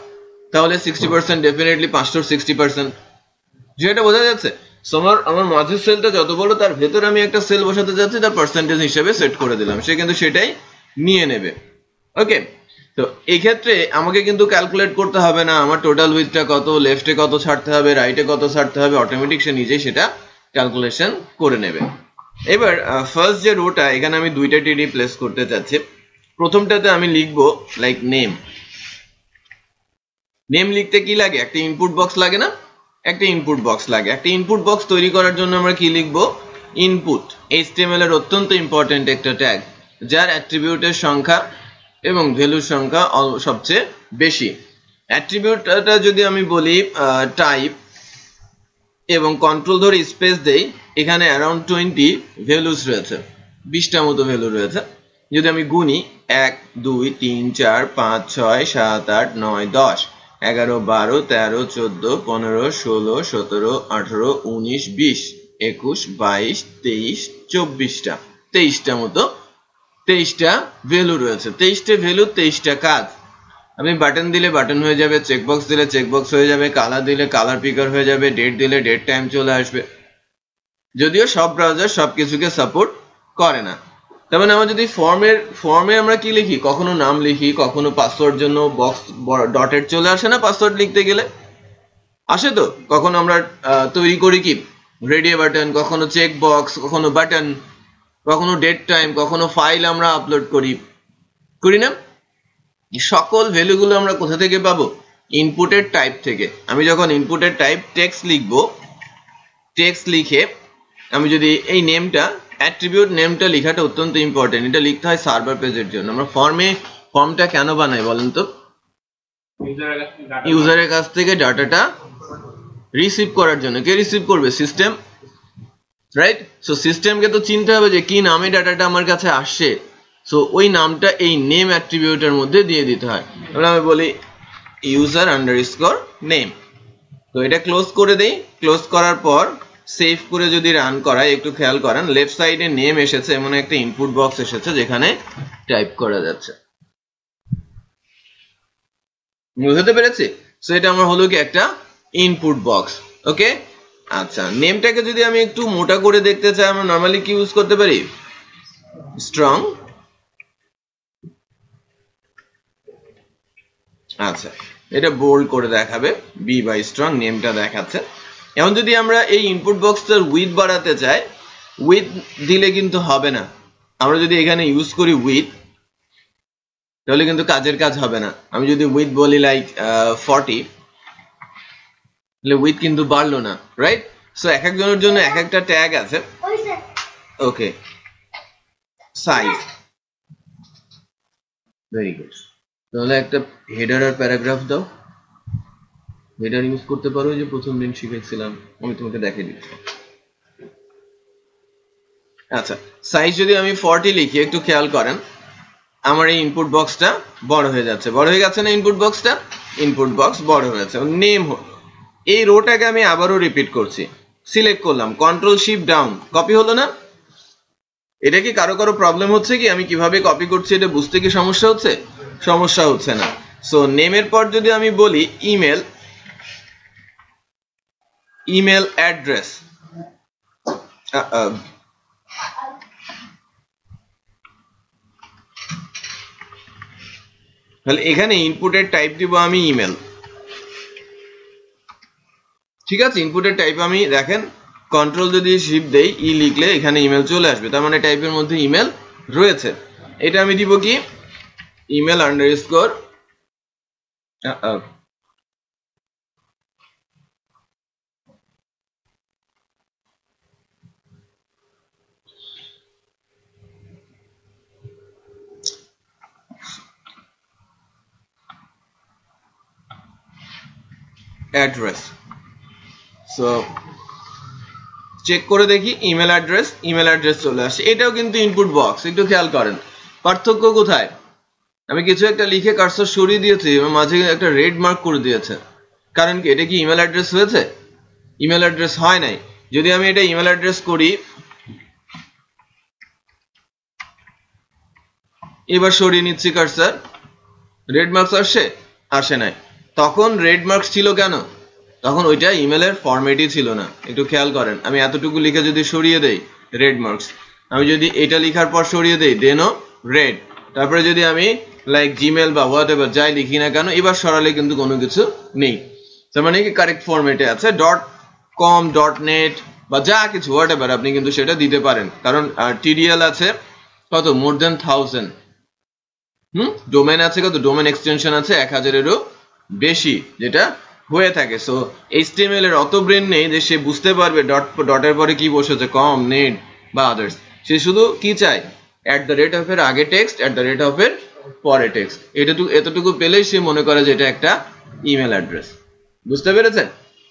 তাহলে 60% ডেফিনেটলি 500 60%। যেটা বোঝা যাচ্ছে, আমার মাঝের সেলটা যত বড় তার ভেতরে আমি একটা সেল বসাতে যাচ্ছি, তার পার্সেন্টেজ হিসেবে সেট করে দিলাম, সে কিন্তু সেটাই নিয়ে নেবে। ওকে, তো এই ক্ষেত্রে আমাকে কিন্তু ক্যালকুলেট করতে হবে না আমার টোটাল উইথটা কত, লেফটে কত ছাড়তে হবে, রাইটে কত ছাড়তে হবে, অটোমেটিক সে নিজেই সেটা ক্যালকুলেশন করে নেবে। এবার ফার্স্ট যে রোটা, এখানে আমি দুইটা টিডি প্লেস করতে চাচ্ছি। প্রথমটাতে আমি লিখবো লাইক নেম। নেম লিখতে কি লাগে, একটা ইনপুট বক্স লাগে না, একটা ইনপুট বক্স লাগে। একটা ইনপুট বক্স তৈরি করার জন্য আমরা কি লিখবো, ইনপুট। HTML এর অত্যন্ত ইম্পর্টেন্ট একটা ট্যাগ, যার অ্যাট্রিবিউটের সংখ্যা এবং ভ্যালুর সংখ্যা সবচেয়ে বেশি। অ্যাট্রিবিউটটা যদি আমি বলি টাইপ এবং কন্ট্রোল ধরে স্পেস দেই, এখানে অ্যারাউন্ড 20 ভ্যালুস রয়েছে, 20টা মতো ভ্যালু রয়েছে। যদি আমি গুনি 1 2 3 4 5 6 7 8 9 10 11 12 13 14 15 16 17 18 19 20 21 22 23 24টা 23টা মতো 23টা ভ্যালু রয়েছে। 23টা ভ্যালু 23টা কাজ। আমি বাটন দিলে বাটন হয়ে যাবে, চেকবক্স দিলে চেকবক্স হয়ে যাবে, কালার দিলে কালার পিকার হয়ে যাবে, ডেট দিলে ডেট টাইম চলে আসবে। যদিও সব ব্রাউজার সবকিছুকে সাপোর্ট করে না। তার মানে আমরা যদি ফর্মে আমরা কি লিখি, কখনো নাম লিখি, কখনো পাসওয়ার্ড জন্য বক্স ডটেড চলে আসে না, পাসওয়ার্ড লিখতে গেলে আসে তো। কখনো আমরা তৈরি করি কি রেডিও বাটন, কখনো চেক বক্স, কখনো বাটন, কখনো ডেট টাইম, কখনো ফাইল আমরা আপলোড করি না। সকল ভ্যালুগুলো আমরা কোথা থেকে পাবো, ইনপুটের টাইপ থেকে আমি যখন ইনপুটের টাইপ টেক্সট লিখবো, টেক্সট লিখে আমি যদি এই নেমটা অ্যাট্রিবিউট নেমটা লেখাটা অত্যন্ত ইম্পর্টেন্ট, এটা লিখতে হয় সার্ভার পেজের জন্য। আমরা ফর্মটা কেন বানাই বলেন তো? ইউজারের কাছ থেকে ডাটাটা রিসিভ করার জন্য। কে রিসিভ করবে? System, right? সো সিস্টেমকে তো চিনতে হবে যে কি নামে ডাটাটা আমার কাছে আসছে, সো ওই নামটা এই নেম অ্যাট্রিবিউটের মধ্যে দিয়ে দিতে হয়। এবার আমি বলি ইউজার আন্ডারস্কোর নেম, তো এটা ক্লোজ করে দেই। ক্লোজ করার পর সেভ করে যদি রান করাই, একটু খেয়াল করেন লেফট সাইডে নেম এসেছে, এমন একটা ইনপুট বক্স এসেছে যেখানে টাইপ করা যাচ্ছে। বুঝতে পেরেছি? সো এটা আমার হলো কি একটা ইনপুট বক্স। ওকে, আচ্ছা নেমটাকে যদি আমি একটু মোটা করে দেখতে চাই, আমরা নরমালি কি ইউজ করতে পারি? স্ট্রং। আচ্ছা, এটা বোল্ড করে দেখাবে, বি বাই স্ট্রং নেমটা দেখাচ্ছে। এখন যদি আমরা এই ইনপুট বক্সটার উইথ বাড়াতে চাই, উইথ দিলে কিন্তু হবে না। আমরা যদি এখানে ইউজ করি উইথ, তাহলে কিন্তু কাজের কাজ হবে না। আমি যদি উইথ বলি লাইক 40, তাহলে উইথ কিন্তু বাড়লো না, রাইট? সো এক একজনের জন্য এক একটা ট্যাগ আছে। ওকে, সাইজ, ভেরি গুড। তাহলে একটা হেডার আর প্যারাগ্রাফ দাও। হেডার ইউজ করতে পারো, যে প্রথম দিন শিখেছিলাম, আমি তোমাকে দেখিয়ে দিচ্ছি। আচ্ছা, সাইজ যদি আমি 40 লিখি, একটু খেয়াল করেন আমার এই ইনপুট বক্সটা বড় হয়ে যাচ্ছে। বড় হয়ে গেছে না ইনপুট বক্সটা? ইনপুট বক্স বড় হয়েছে। নেম হলো, এই রোটাকে আমি আবারও রিপিট করছি, সিলেক্ট করলাম, কন্ট্রোল শিফট ডাউন, কপি হলো না? এটা কি কারো প্রবলেম হচ্ছে কি? আমি কিভাবে কপি করছি এটা বুঝতে কি সমস্যা হচ্ছে? সমস্যা হচ্ছে না। সো নেমের পর যদি আমি বলি ইমেল, ইমেল অ্যাড্রেস, তাহলে এখানে ইনপুটের টাইপ দিব আমি ইমেল। ঠিক আছে, ইনপুটের টাইপ আমি দেখেন কন্ট্রোল যদি শিফট দেই, ই লিখলে এখানে ইমেল চলে আসবে, তার মানে টাইপের মধ্যে ইমেল রয়েছে। এটা আমি দিব কি? Email underscore address. So check করে দেখি ইমেল অ্যাড্রেস চলে আসছে। এটাও কিন্তু ইনপুট বক্স, একটু খেয়াল করেন পার্থক্য কোথায়। আমি কিছু একটা লিখে কার্সর সরিয়ে দিয়েছি, মাঝে একটা রেড মার্ক করে দিয়েছে, কারণ কি? এটা কি ইমেল অ্যাড্রেস হয়েছে? ইমেল অ্যাড্রেস হয় নাই। যদি আমি এটা ইমেল অ্যাড্রেস করি, এবার সরিয়ে নিচ্ছি কার্সর, রেড মার্কস আসছে? আসে নাই। তখন রেড মার্কস ছিল কেন? তখন ওইটা ইমেলের ফরম্যাটই ছিল না। একটু খেয়াল করেন, আমি এতটুকু লিখে যদি সরিয়ে দেই রেড মার্কস, আমি যদি এটা লিখার পর সরিয়ে দেই দেনও রেড, তারপরে যদি আমি লাইক জিমেল বা হোয়াট এভার যাই লিখি না কেন, এবার সরালে কিন্তু কোনো কিছু নেই। তার মানে কি কারেক্ট ফরম্যাটে আছে। .com .net বা যা কিছু হোয়াট এভার আপনি কিন্তু সেটা দিতে পারেন, কারণ টিডিএল আছে কত, মোর দেন 1000। ডোমেন আছে কত, ডোমেন এক্সটেনশন আছে 1000-এরও বেশি, যেটা হয়ে থাকে। সো এইচটিএমএল এর অত ব্রেন নেই যে সে বুঝতে পারবে ডটের পরে কি বসেছে, কম, নেট বা আদার্স। সে শুধু কি চায়, @ এর আগে টেক্সট, @ এর পরে টেক্সট, এতটুকু পেলেই সে মনে করে যে এটা একটা ইমেল অ্যাড্রেস। বুঝতে পেরেছেন?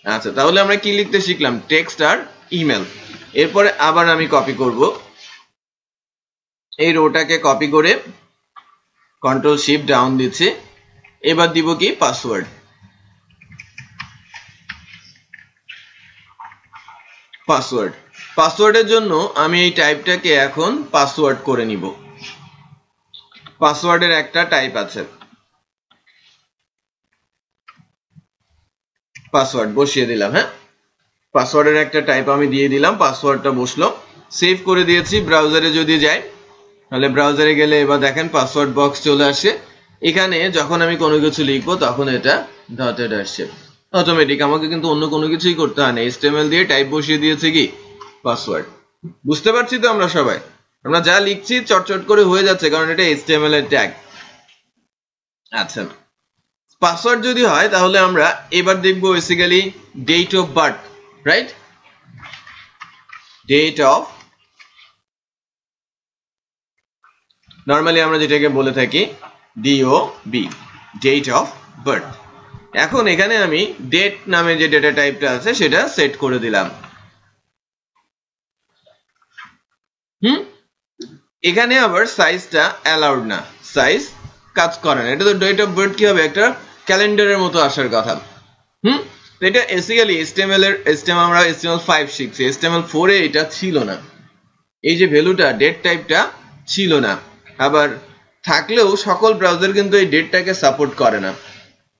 আচ্ছা, তাহলে আমরা কি লিখতে শিখলাম? টেক্সট আর ইমেল। এরপরে আবার আমি কপি করব, এই রোটাকে কপি করে কন্ট্রোল শিফট ডাউন দিচ্ছি। এবার দিব কি? পাসওয়ার্ড। পাসওয়ার্ডের জন্য আমি এই টাইপটাকে এখন পাসওয়ার্ড করে নিব। পাসওয়ার্ডের একটা টাইপ আছে, পাসওয়ার্ড বসিয়ে দিলাম। হ্যাঁ, পাসওয়ার্ডের একটা টাইপ আমি দিয়ে দিলাম, পাসওয়ার্ডটা বসলো, সেভ করে দিয়েছি। ব্রাউজারে যদি যাই, তাহলে ব্রাউজারে গেলে এবার দেখেন পাসওয়ার্ড বক্স চলে আসে। এখানে যখন আমি কোনো কিছু লিখবো তখন এটা ডটেড আসছে অটোমেটিক, আমাকে কিন্তু অন্য কোনো কিছুই করতে হয় না। এইচটিএমএল দিয়ে টাইপ বসিয়ে দিয়েছে কি? পাসওয়ার্ড। বুঝতে পারছি তো আমরা সবাই? আমরা যা লিখছি চটচট করে হয়ে যাচ্ছে, কারণ এটা এইচটিএমএল এর ট্যাগ। আচ্ছা, পাসওয়ার্ড যদি হয় তাহলে আমরা এবার দেখব basically date of birth, right? Date of, normally আমরা যেটাকে বলে থাকি ডিওবি, ডেট অফ বার্থ। এখন এখানে আমি ডেট নামে যে ডেটা টাইপটা আছে সেটা সেট করে দিলাম। এখানে আবার সাইজটা অ্যালাউড না, সাইজ কাজ করে না। এটা তো ডেট অফ বার্থ কি হবে, একটা ক্যালেন্ডারের মতো আসার কথা। তো এটা বেসিক্যালি HTML এর আমরা HTML5 শিখছি, HTML4 এ এটা ছিল না। এই যে ভ্যালুটা ডেট টাইপটা ছিল না, আবার থাকলেও সকল ব্রাউজার কিন্তু এই ডেটটাকে সাপোর্ট করে না।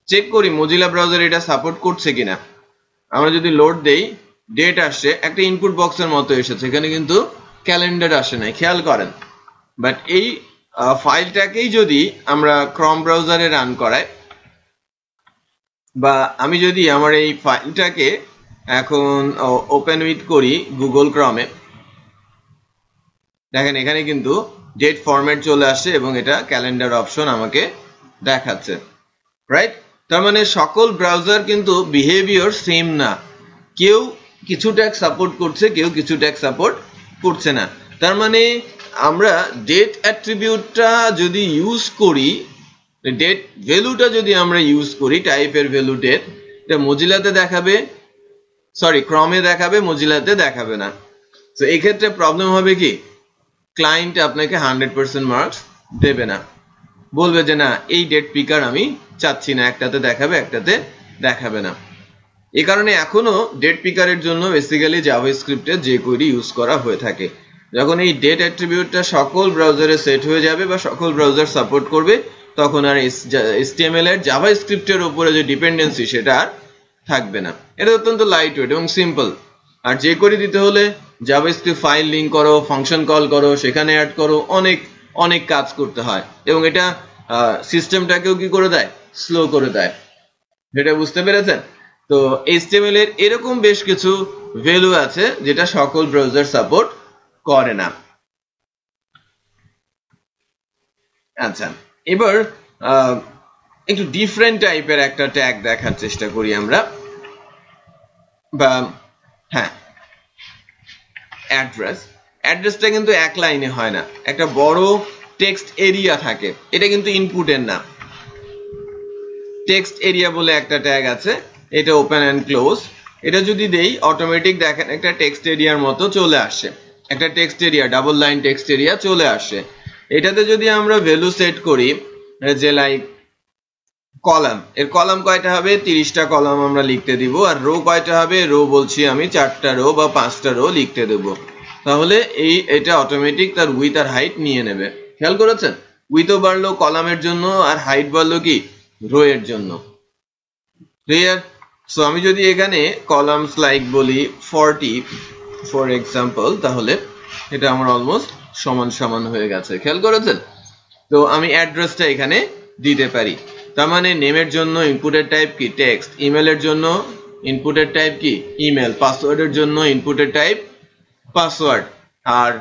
চেক করি মজিলা ব্রাউজার এটা সাপোর্ট করছে কিনা। আমরা যদি লোড দেই, ডেট আসছে, একটা ইনপুট বক্সের মতো এসেছে, এখানে কিন্তু ক্যালেন্ডার আসে নাই, খেয়াল করেন। বাট এই ফাইলটাকেই যদি আমরা ক্রম ব্রাউজারে রান করাই, বা আমি যদি আমার এই ফাইলটাকে এখন ওপেন উইথ করি গুগল ক্রমে, দেখেন এখানে কিন্তু ডেট ফরম্যাট চলে আসছে এবং এটা ক্যালেন্ডার অপশন আমাকে দেখাচ্ছে, রাইট? তার মানে সকল ব্রাউজার কিন্তু বিহেভিয়ার সেম না, কেউ কিছু ট্যাগ সাপোর্ট করছে, কেউ কিছু ট্যাগ সাপোর্ট করছে না। তার মানে আমরা ডেট অ্যাট্রিবিউটটা যদি ইউজ করি, ডেট ভ্যালুটা যদি আমরা ইউজ করি, টাইপের ভ্যালু ডেট, এটা মজিলাতে দেখাবে, সরি ক্রমে দেখাবে, মজিলাতে দেখাবে না। তো এই ক্ষেত্রে প্রবলেম হবে কি, ক্লায়েন্ট আপনাকে 100% মার্কস দেবে না, বলবে যে না এই ডেট পিকার আমি চাচ্ছি না, একটাতে দেখাবে একটাতে দেখাবে না। এই কারণে এখনো ডেট পিকারের জন্য বেসিক্যালি জাভাস্ক্রিপ্টের jQuery ইউজ করা হয়ে থাকে। যখন এই ডেট অ্যাট্রিবিউটটা সকল ব্রাউজারে সেট হয়ে যাবে বা সকল ব্রাউজার সাপোর্ট করবে, তখন আর HTML এর জাভাস্ক্রিপ্টের উপরে যে ডিপেন্ডেন্সি সেটা আর থাকবে না। এটা অত্যন্ত লাইট ওয়েট এবং সিম্পল। আর jQuery দিতে হলে জাভাস্ক্রিপ্ট ফাইল লিঙ্ক করো, ফাংশন কল করো, সেখানে অ্যাড করো, অনেক কাজ করতে হয় এবং এটা সিস্টেমটাকেও কি করে দেয়, স্লো করে দেয়। এটা বুঝতে পেরেছেন? তো HTML এর এরকম বেশ কিছু ভ্যালু আছে যেটা সকল ব্রাউজার সাপোর্ট করে না। আচ্ছা, এবার একটু ডিফারেন্ট টাইপের একটা ট্যাগ দেখার চেষ্টা করি আমরা, বা হ্যাঁ, অ্যাড্রেসটা কিন্তু এক লাইনে হয় না, একটা বড় টেক্সট এরিয়া থাকে। এটা কিন্তু ইনপুটের না, টেক্সট এরিয়া বলে একটা ট্যাগ আছে, এটা ওপেন এন্ড ক্লোজ। এটা যদি দেই অটোমেটিক দেখেন একটা টেক্সট এরিয়ার মতো চলে আসে, একটা text area, double line text area চলে আসে। এটাতে যদি আমরা ভ্যালু সেট করি যে লাইক কলাম, এর কলাম কয়টা হবে, 30টা কলাম আমরা লিখতে দিব। আর রো কয়টা হবে, রো বলছি আমি 4টা রো বা 5টা রো লিখতে দেব। তাহলে এটা অটোমেটিক তার উইথ আর হাইট নিয়ে নেবে। খেয়াল করেছেন? উইথও বাড়লো কলামের জন্য আর হাইট বাড়লো কি, রো এর জন্য। ক্লিয়ার? সো আমি যদি এখানে কলামস লাইক বলি 40 ফর এক্সাম্পল, তাহলে এটা আমার অলমোস্ট সমান হয়ে গেছে। খেয়াল করেছেন? তো আমি অ্যাড্রেসটা এখানে দিতে পারি। তার মানে নেমের জন্য ইনপুটের টাইপ কি, টেক্সট। ইমেলের জন্য ইনপুটের টাইপ কি, ইমেল। পাসওয়ার্ডের জন্য ইনপুটের টাইপ পাসওয়ার্ড। আর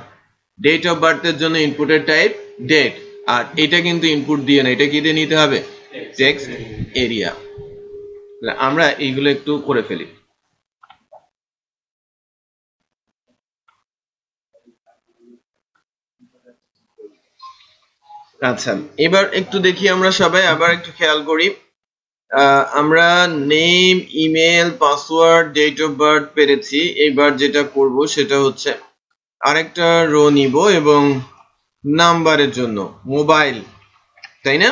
ডেট অফ বার্থের জন্য ইনপুটের টাইপ ডেট। আর এটা কিন্তু ইনপুট দিয়ে না, এটা কি দিয়ে নিতে হবে, টেক্সট এরিয়া। আমরা এইগুলো একটু করে ফেলি। আচ্ছা, এবার একটু দেখি আমরা সবাই, আবার একটু খেয়াল করি। আমরা name, email, password, date of birth পেরেছি। এবার যেটা করব সেটা হচ্ছে আরেকটা রো নিব এবং নাম্বারের জন্য মোবাইল, তাই না?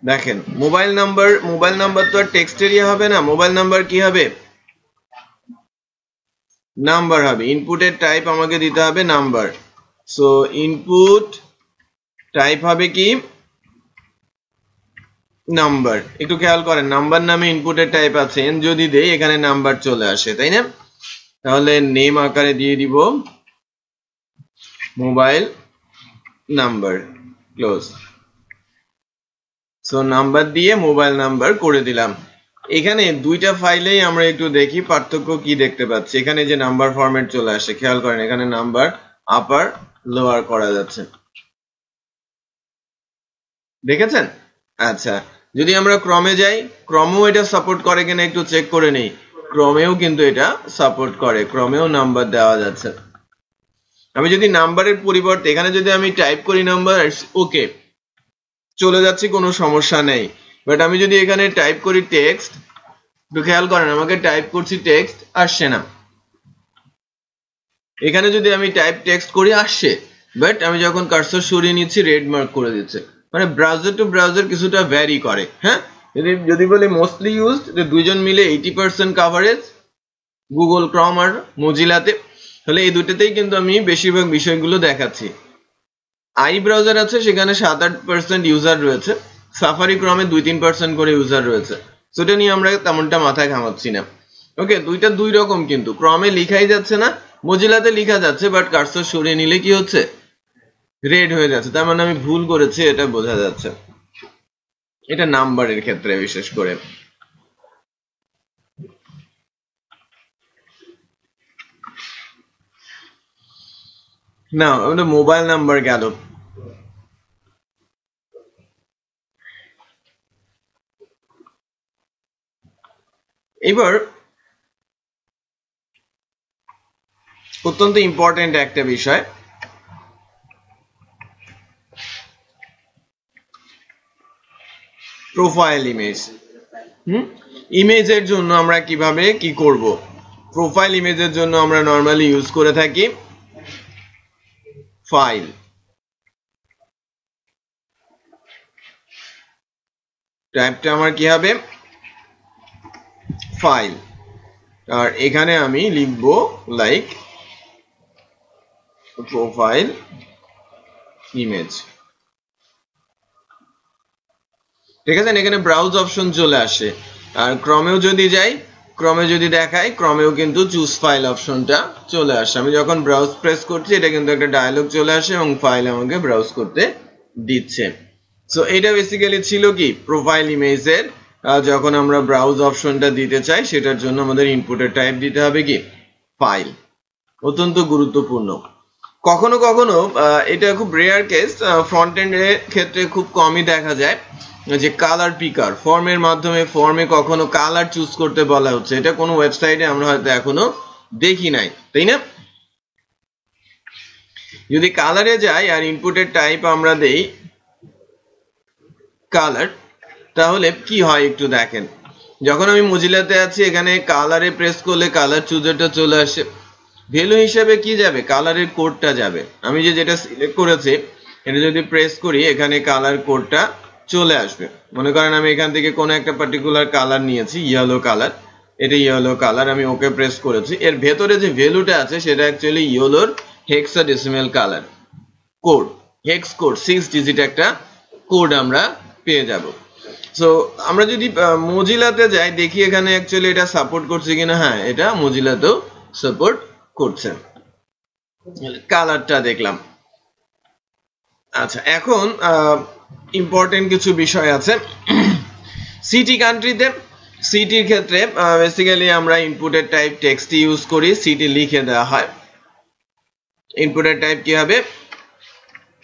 দেখেন মোবাইল নাম্বার তো আর টেক্সট এরিয়া হবে না, মোবাইল নাম্বার কি হবে, নাম্বার হবে। ইনপুটের টাইপ আমাকে দিতে হবে নাম্বার। সো ইনপুট টাইপ হবে কি, নাম্বার। একটু খেয়াল করেন, নাম্বার নামে ইনপুটের টাইপ আছে, এন যদি দেই এখানে নাম্বার চলে আসে, তাই না? তাহলে নেম আকারে দিয়ে দিব mobile number, close. So number দিয়ে মোবাইল নাম্বার করে দিলাম। এখানে দুইটা ফাইলেই আমরা একটু দেখি পার্থক্য কি দেখতে পাচ্ছি। এখানে যে নাম্বার ফরম্যাট চলে আসে, খেয়াল করেন এখানে নাম্বার আপার লোয়ার করা যাচ্ছে। দেখেছেন? আচ্ছা, যদি আমরা ক্রমে যাই, ক্রমেও এটা সাপোর্ট করে কিনা একটু চেক করে নেই। ক্রমেও কিন্তু এটা সাপোর্ট করে, ক্রমেও নাম্বার দেওয়া যাচ্ছে। আমি যদি নাম্বারের পরিবর্তে এখানে যদি আমি টাইপ করি নাম্বার, ওকে চলে যাচ্ছে, কোনো সমস্যা নেই। বাট আমি যদি এখানে টাইপ করি টেক্সট, একটু খেয়াল করেন আমাকে টাইপ করছি টেক্সট, আসছে না। এখানে যদি আমি টাইপ টেক্সট করি আসছে, বাট আমি যখন কার্সর সরিয়ে নিচ্ছি রেড মার্ক করে দিচ্ছে। মানে ব্রাউজার টু ব্রাউজার কিছুটা ভ্যারি করে। হ্যাঁ, যদি বলি মোস্টলি ইউজড, দুইজন মিলে 80% কাভারেজ গুগল ক্রম আর মজিলাতে, তাহলে এই দুটোতেই কিন্তু আমি বেশিরভাগ বিষয়গুলো দেখাচ্ছি। আই ব্রাউজার আছে, সেখানে 7-8% ইউজার রয়েছে, সাফারি ক্রমে 2-3% করে ইউজার রয়েছে। সেটা নিয়ে আমরা তেমনটা মাথায় ঘামাচ্ছি না। ওকে, দুইটা দুই রকম, কিন্তু ক্রমে লিখাই যাচ্ছে না, মজিলাতে লেখা যাচ্ছে, বাট কার্সর সরিয়ে নিলে কি হচ্ছে, রেড হয়ে যাচ্ছে। তার মানে আমি ভুল করেছি, এটা বোঝা যাচ্ছে। এটা নাম্বারের ক্ষেত্রে বিশেষ করে। না, আমাদের মোবাইল নাম্বার গেল। এবার অত্যন্ত ইম্পর্টেন্ট একটা বিষয়, প্রোফাইল ইমেজ। ইমেজের জন্য আমরা কিভাবে কি করব? প্রোফাইল ইমেজের জন্য আমরা নরমালি ইউজ করে থাকি ফাইল। টাইপটা আমার কি হবে, ফাইল। আর এখানে আমি লিখব লাইক প্রোফাইল ইমেজ। ঠিক আছে, এখানে ব্রাউজ অপশন চলে আসে। আর ক্রমেও যদি যাই, ক্রমে যদি দেখাই, ক্রমেও কিন্তু চুজ ফাইল অপশনটা চলে আসে। আমি যখন ব্রাউজ প্রেস করছি, এটা কিন্তু একটা ডায়লগ চলে আসে এবং ফাইল আমাকে ব্রাউজ করতে দিচ্ছে। সো এটা বেসিক্যালি ছিল কি, প্রোফাইল ইমেজের যখন আমরা ব্রাউজ অপশনটা দিতে চাই, সেটার জন্য আমাদের ইনপুটের টাইপ দিতে হবে কি, ফাইল। অত্যন্ত গুরুত্বপূর্ণ। কখনো কখনো এটা খুব রেয়ার কেস, ফ্রন্ট এন্ডের ক্ষেত্রে খুব কমই দেখা যায় যে কালার পিকার, ফর্মের মাধ্যমে ফর্মে কখনো কালার চুজ করতে বলা হচ্ছে। এটা কোনো ওয়েবসাইটে আমরা হয়তো এখনো দেখি নাই, তাই না? যদি কালারে যাই আর ইনপুটের টাইপ আমরা দেই কালার, তাহলে কি হয় একটু দেখেন। যখন আমি মজিলাতে আছি, এখানে কালারে প্রেস করলে কালার চুজারটা চলে আসে। ভ্যালু হিসেবে কি যাবে, কালারের কোডটা যাবে। আমি যেটা সিলেক্ট করেছি, এটা যদি প্রেস করি, এখানে কালার কোডটা চলে আসবে। মনে করেন আমি এখান থেকে কোনো একটা পার্টিকুলার কালার নিয়েছি, ইয়েলো কালার, এটা ইয়েলো কালার, আমি ওকে প্রেস করেছি। এর ভেতরে যে ভ্যালুটা আছে সেটা অ্যাকচুয়ালি ইয়েলোর hexadecimal colour code, hex code, 6 digit একটা কোড আমরা পেয়ে যাব। সো আমরা যদি মজিলাতে যাই, দেখি এখানে অ্যাকচুয়ালি এটা সাপোর্ট করছে কিনা। হ্যাঁ, এটা মজিলাতেও সাপোর্ট করছে। কালারটা দেখলাম। আচ্ছা, এখন ইম্পর্টেন্ট কিছু বিষয় আছে। সিটি কান্ট্রিতে, সিটির ক্ষেত্রে বেসিক্যালি আমরা ইনপুটের টাইপ টেক্সট ইউজ করি, সিটি লিখে দেওয়া হয়। ইনপুটের টাইপ কি হবে,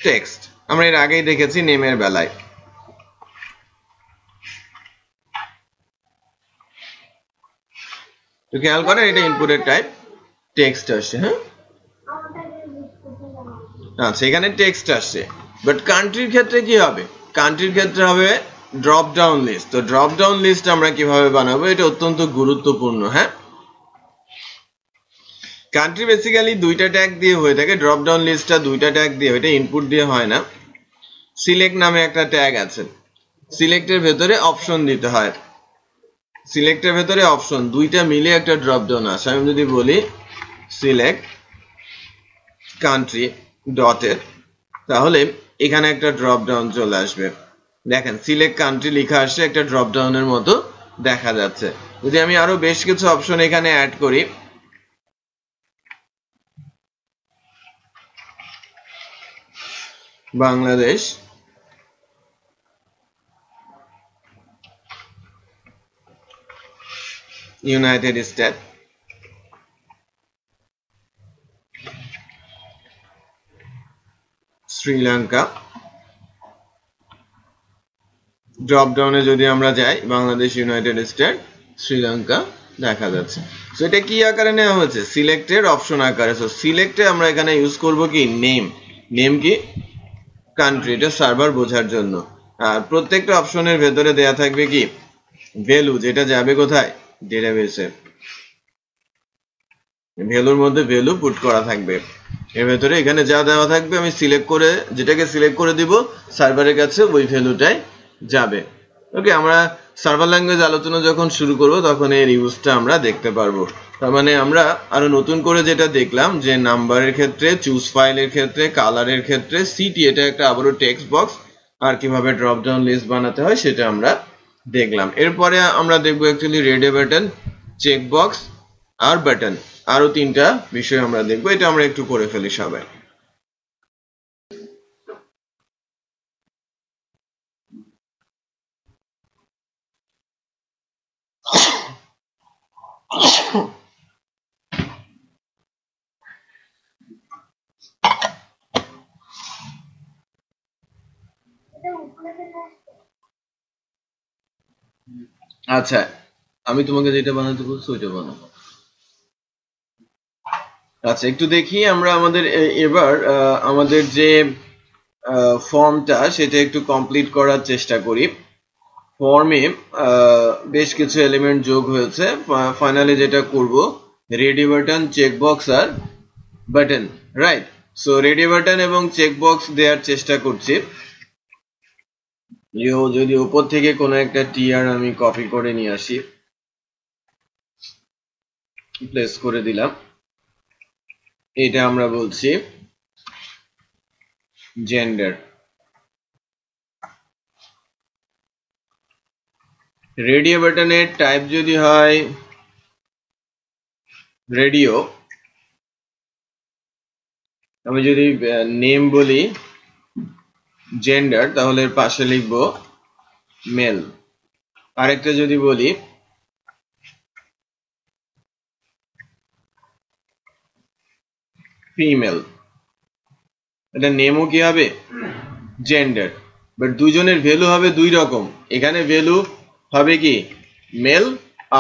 টেক্সট। আমরা এর আগেই দেখেছি নেমের বেলায়। তো খেয়াল করেন, এটা ইনপুটের টাইপ টেক্সট আসছে। হ্যাঁ, আচ্ছা, এখানে টেক্সট আসছে। বাট কান্ট্রির ক্ষেত্রে কি হবে, কান্ট্রির ক্ষেত্রে হবে ড্রপ ডাউন লিস্ট। তো ড্রপ ডাউন লিস্ট আমরা কিভাবে বানাবো, এটা অত্যন্ত গুরুত্বপূর্ণ। হ্যাঁ, কান্ট্রি বেসিক্যালি দুইটা ট্যাগ দিয়ে হয়ে থাকে, ড্রপ ডাউন লিস্টটা দুইটা ট্যাগ দিয়ে, এটা ইনপুট দিয়ে হয় না। সিলেক্ট নামে একটা ট্যাগ আছে, সিলেক্টের ভেতরে অপশন দিতে হয়। সিলেক্টের ভেতরে অপশন দুইটা মিলে একটা ড্রপ ডাউন আসে। আমি যদি বলি সিলেক্ট কান্ট্রি ডটের, তাহলে এখানে একটা ড্রপ ডাউন চলে আসবে। দেখেন, সিলেক্ট কান্ট্রি লেখা আসছে, একটা ড্রপ ডাউনের মতো দেখা যাচ্ছে। যদি আমি আরো বেশ কিছু অপশন এখানে অ্যাড করি, Bangladesh, United state, Sri Lanka drop ডাউনে যদি আমরা যাই বাংলাদেশ ইউনাইটেড স্টেট শ্রীলঙ্কা দেখা যাচ্ছে সো এটা কি আকারে নেওয়া হয়েছে সিলেক্টেড অপশন আকারে সো সিলেক্টে আমরা এখানে ইউজ করব কি নেম কি কান্ট্রি এটা সার্ভার বোঝার জন্য আর প্রত্যেকটা অপশনের ভেতরে দেয়া থাকবে কি ভ্যালু যেটা যাবে কোথায় ডেটাবেসে ভ্যালুর মধ্যে ভ্যালু পুট করা থাকবে এর ভেতরে এখানে যা দেওয়া থাকবে আমি সিলেক্ট করে যেটাকে সিলেক্ট করে দিব সার্ভারের কাছে ওই ভ্যালুটাই যাবে ওকে আমরা সার্ভার ল্যাঙ্গুয়েজ আলোচনা যখন শুরু করব তখন এর ইউজটা আমরা দেখতে পারবো তার মানে আমরা আরো নতুন করে যেটা দেখলাম যে নাম্বারের ক্ষেত্রে চুজ ফাইলের ক্ষেত্রে কালারের ক্ষেত্রে সিটি এটা একটা আবারো টেক্সট বক্স আর কিভাবে ড্রপ ডাউন লিস্ট বানাতে হয় সেটা আমরা দেখলাম এরপরে আমরা দেখব actually radio button check box আর বাটন আরো তিনটা বিষয় আমরা দেখব এটা আমরা একটু করে ফেলি সবাই আচ্ছা আমি তোমাকে যেটা বানাতে বলছি ওইটা বানাবো আচ্ছা একটু দেখি আমরা আমাদের এবার আমাদের যে ফর্মটা সেটা একটু কমপ্লিট করার চেষ্টা করি ফর্মে বেশ কিছু এলিমেন্ট যোগ হয়েছে ফাইনালি যেটা করব রেডি বাটন চেক বক্স আর button right so radio button এবং চেক বক্স দেওয়ার চেষ্টা করছি যদি উপর থেকে কোনো একটা টিআর আমি কপি করে নিয়ে আসি প্লেস করে দিলাম এটা আমরা বলছি জেন্ডার রেডিও বাটনের টাইপ যদি হয় রেডিও আমি যদি নেম বলি জেন্ডার তাহলে এর পাশে লিখব মেল আরেকটা যদি বলি ফিমেল এটা নেমও কি হবে জেন্ডার বাট দুজনের ভ্যালু হবে দুই রকম এখানে ভ্যালু হবে কি মেল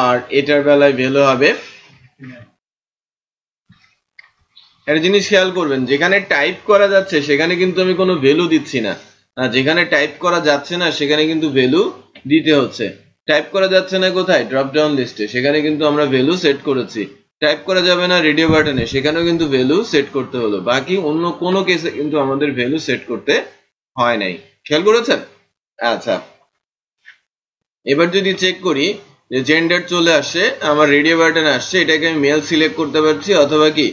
আর এটার বেলায় ভ্যালু হবে একটা জিনিস খেয়াল করবেন যেখানে টাইপ করা যাচ্ছে সেখানে কিন্তু আমি কোনো ভ্যালু দিচ্ছি না আর যেখানে টাইপ করা যাচ্ছে না সেখানে কিন্তু ভ্যালু দিতে হচ্ছে টাইপ করা যাচ্ছে না কোথায় ড্রপ ডাউন লিস্টে সেখানে কিন্তু আমরা ভ্যালু সেট করেছি টাইপ করা যাবে না রেডিও বাটনে সেখানেও কিন্তু ভ্যালু সেট করতে হলো বাকি অন্য কোনো কেসে কিন্তু আমাদের ভ্যালু সেট করতে হয় নাই খেয়াল করেছেন আচ্ছা এবার যদি চেক করি যে জেন্ডার চলে আসছে আমার রেডিও বাটনে আসছে এটাকে আমি মেল সিলেক্ট করতে পারছি অথবা কি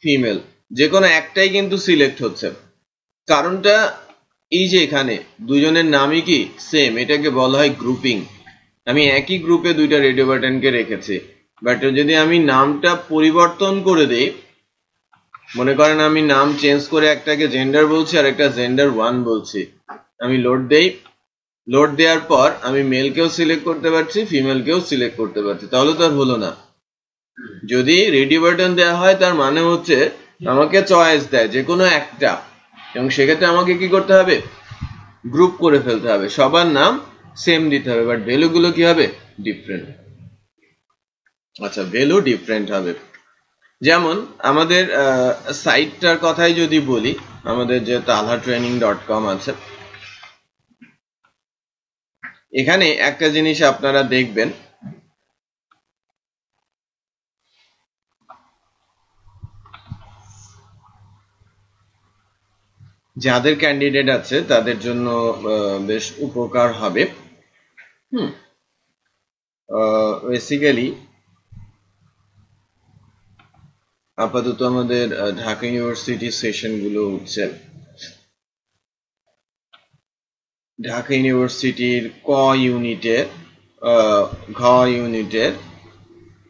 ফিমেল যে কোনো একটাই কিন্তু সিলেক্ট হচ্ছে কারণটা এই যে এখানে দুজনের নামই কি সেম এটাকে বলা হয় গ্রুপিং আমি একই গ্রুপে দুইটা রেডিও বাটনকে রেখেছি বাট যদি আমি নামটা পরিবর্তন করে দেই মনে করেন আমি নাম চেঞ্জ করে একটাকে জেন্ডার বলছি আর একটা জেন্ডার 1 বলছি আমি লোড দেই লোড দেওয়ার পর আমি মেলকেও সিলেক্ট করতে পারছি ফিমেলকেও সিলেক্ট করতে পারছি তাহলে তো আর হলো না যদি রেডিও বাটন দেওয়া হয় তার মানে হচ্ছে আমাকে চয়েস দেয় যে কোনো একটা এবং সেক্ষেত্রে আমাকে কি করতে হবে গ্রুপ করে ফেলতে হবে সবার নাম সেম দিতে হবে বাট ভ্যালু গুলো কি হবে ডিফারেন্ট আচ্ছা ভ্যালু ডিফারেন্ট হবে যেমন আমাদের সাইটটার কথাই যদি বলি আমাদের যে talhatraining.com আছে এখানে একটা জিনিস আপনারা দেখবেন যাদের ক্যান্ডিডেট আছে তাদের জন্য বেশ উপকার হবে বেসিক্যালি আপাতত আমাদের ঢাকা ইউনিভার্সিটি সেশন গুলো হচ্ছে ঢাকা ইউনিভার্সিটির ক ইউনিটের ঘ ইউনিটের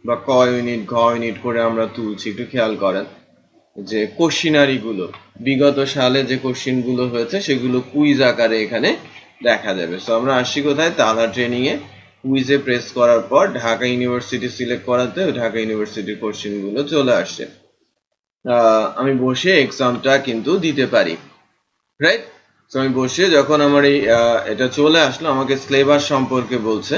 বা ক ইউনিট ঘ ইউনিট করে আমরা তুলছি একটু খেয়াল করেন যে কোশ্চিনারি গুলো বিগত সালে যে কোশ্চিন গুলো হয়েছে সেগুলো কুইজ আকারে এখানে দেখা যাবে সো আমরা আসি কোথায় তালহা ট্রেনিং এ কুইজে প্রেস করার পর ঢাকা ইউনিভার্সিটি সিলেক্ট করাতে ঢাকা ইউনিভার্সিটির কোশ্চিন গুলো চলে আসছে আমি বসে এক্সামটা কিন্তু দিতে পারি রাইট? সো আমি বসে যখন আমার এই এটা চলে আসলো, আমাকে সিলেবাস সম্পর্কে বলছে,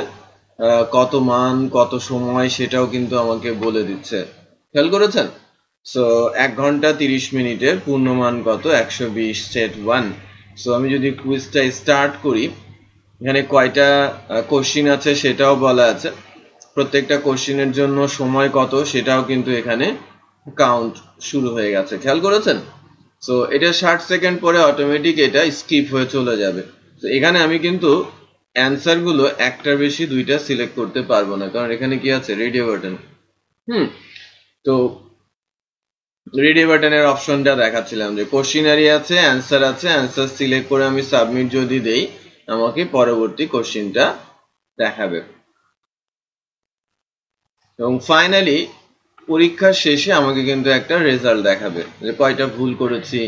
কত মান কত সময় সেটাও কিন্তু আমাকে বলে দিচ্ছে। খেয়াল করেছেন? সো 1 ঘন্টা 30 মিনিটের পূর্ণমান কত? 120 সেট 1। সো আমি যদি কুইজটা স্টার্ট করি, এখানে কয়টা কোশ্চিন আছে সেটাও বলা আছে। প্রত্যেকটা কোশ্চিনের জন্য সময় কত সেটাও কিন্তু এখানে কাউন্ট শুরু হয়ে গেছে। খেয়াল করেছেন? সো এটা 60 সেকেন্ড পরে অটোমেটিক এটা স্কিপ হয়ে চলে যাবে। তো এখানে আমি কিন্তু অ্যান্সার গুলো একটার বেশি দুইটা সিলেক্ট করতে পারবো না, কারণ এখানে কি আছে? Radio button. তো রেডিও বাটনের অপশনটা দেখাচ্ছিলাম যে কোশ্চিনারি আছে, অ্যান্সার আছে, অ্যান্সার সিলেক্ট করে আমি সাবমিট যদি দেই, আমাকে পরবর্তী কোশ্চিনটা দেখাবে। এবং ফাইনালি পরীক্ষার শেষে আমাকে কিন্তু একটা রেজাল্ট দেখাবে যে কয়টা ভুল করেছি,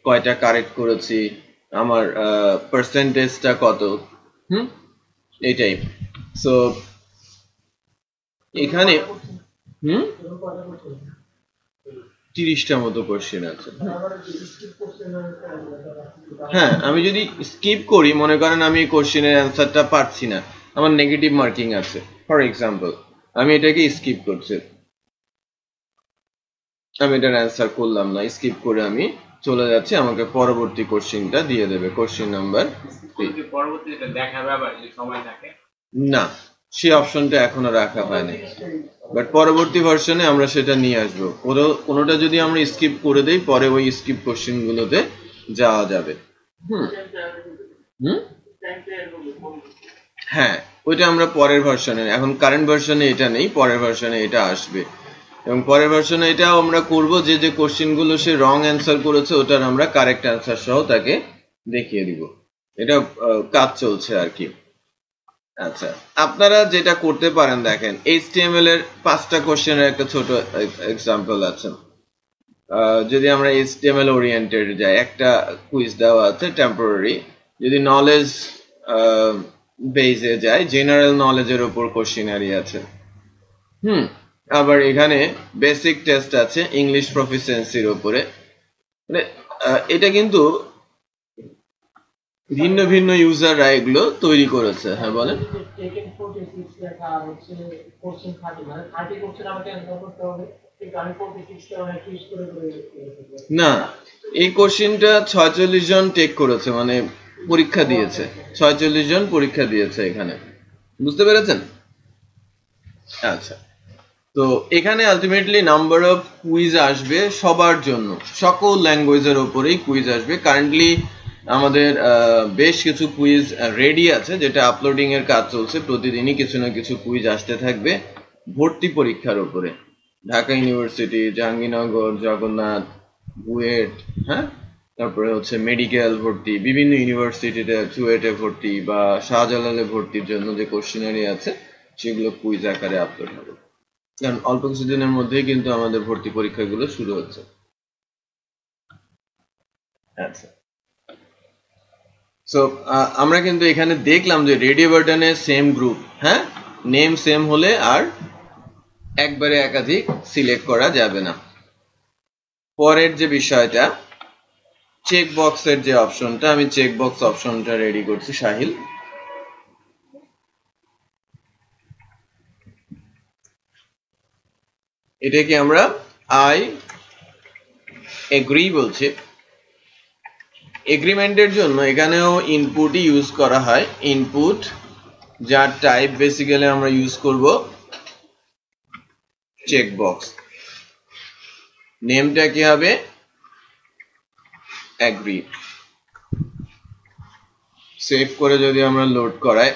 কয়টা কারেক্ট করেছি, আমার পার্সেন্টেজটা কত। এটাই। সো এখানে 30টা মতো কোশ্চেন আছে। হ্যাঁ, আমি যদি স্কিপ করি, মনে করেন আমি কোশ্চেনের অ্যান্সারটা পারছি না, আমার নেগেটিভ মার্কিং আছে, ফর এক্সাম্পল আমি এটাকে স্কিপ করছি, আমি এটার অ্যান্সার করলাম না, স্কিপ করে আমি চলে যাচ্ছি, আমাকে পরবর্তী কোশ্চেনটা দিয়ে দেবে, কোশ্চেন নাম্বার 3। পরবর্তীতে দেখাবে আবার যে সময় থাকে না, সেই অপশনটা এখনো রাখা হয়নি, বাট পরবর্তী ভার্সনে আমরা সেটা নিয়ে আসবো। কোনোটা যদি আমরা স্কিপ করে দেই, পরে ওই স্কিপ কোশ্চেন গুলোতে যাওয়া যাবে। হ্যাঁ, ওইটা আমরা পরের ভার্সনে, এখন কারেন্ট ভার্সনে এটা নেই, পরের ভার্সনে এটা আসবে। এবং পরের ভার্সনে এটাও আমরা করব যে যে কোশ্চেন গুলো সে রং অ্যান্সার করেছে ওটার আমরা কারেক্ট অ্যান্সার সহ তাকে দেখিয়ে দিব। এটা কাজ চলছে আর কি। আচ্ছা, আপনারা যেটা করতে পারেন, দেখেন HTML এর 5টা কোশ্চেনের একটা ছোট এক্সাম্পল আছে। যদি আমরা HTML ওরিয়েন্টেড যাই, একটা কুইজ দেওয়া আছে টেম্পোরারি। যদি নলেজ বেসে যাই, জেনারেল নলেজের উপর কোশ্চেনারি আছে। আবার এখানে বেসিক টেস্ট আছে ইংলিশ প্রফিসিয়েন্সির উপরে। মানে এটা কিন্তু ভিন্ন ভিন্ন ইউজাররা এগুলো তৈরি করেছে। হ্যাঁ বলেন। না, এই কোশ্চেনটা 46 জন টেক করেছে, মানে পরীক্ষা দিয়েছে, 46 জন পরীক্ষা দিয়েছে এখানে, বুঝতে পেরেছেন? আচ্ছা, তো এখানে আলটিমেটলি নাম্বার অফ কুইজ আসবে সবার জন্য, সকল ল্যাঙ্গুয়েজের উপরেই কুইজ আসবে। কারেন্টলি আমাদের বেশ কিছু কুইজ রেডি আছে, যেটা আপলোডিং এর কাজ চলছে। প্রতিদিনই কিছু না কিছু কুইজ আসতে থাকবে ভর্তি পরীক্ষার উপরে। ঢাকা ইউনিভার্সিটি, জাহাঙ্গীরনগর, জগন্নাথ, বুয়েট, হ্যাঁ, তারপরে হচ্ছে মেডিকেল ভর্তি, বিভিন্ন ইউনিভার্সিটিতে চুয়েটে ভর্তি বা শাহজালালে ভর্তির জন্য যে কোশ্চেনারি আছে সেগুলো কুইজ আকারে আপলোড হবে। কারণ অল্প কিছুদিনের মধ্যেই কিন্তু আমাদের ভর্তি পরীক্ষাগুলো শুরু হচ্ছে। আচ্ছা, সো আমরা কিন্তু এখানে দেখলাম যে রেডিও বাটনে সেম গ্রুপ, হ্যাঁ, নেম সেম হলে আর একবারে একাধিক সিলেক্ট করা যাবে না। পরের যে বিষয়টা, চেক বক্সের যে অপশনটা, আমি চেক বক্স অপশনটা রেডি করছি সাহিল। এটাকে আমরা আই এগ্রি বলছি। এগ্রিমেন্টের জন্য এখানেও ইনপুটই ইউজ করা হয়, ইনপুট যার টাইপ বেসিক্যালি আমরা ইউজ করব চেক বক্স। নেমটা কি হবে? এগ্রি। সেভ করে যদি আমরা লোড করাই,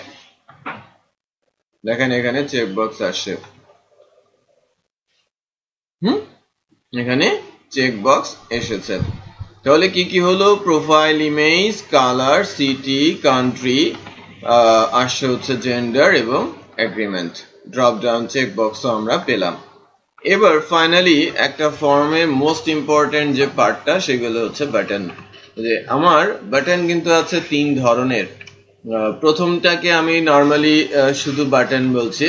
দেখেন এখানে চেক বক্স আসছে। এখানে চেক বক্স এসেছে। তাহলে কি কি হলো? Profile, image, colour, city, country, আসছে হচ্ছে জেন্ডার এবং এগ্রিমেন্ট। ড্রপ ডাউন চেক বক্সও আমরা পেলাম। এবার ফাইনালি একটা ফর্মে মোস্ট ইম্পর্টেন্ট যে পার্টটা, সেগুলো হচ্ছে বাটন। যে আমার বাটন কিন্তু আছে 3 ধরনের। প্রথমটাকে আমি নর্মালি শুধু বাটন বলছি,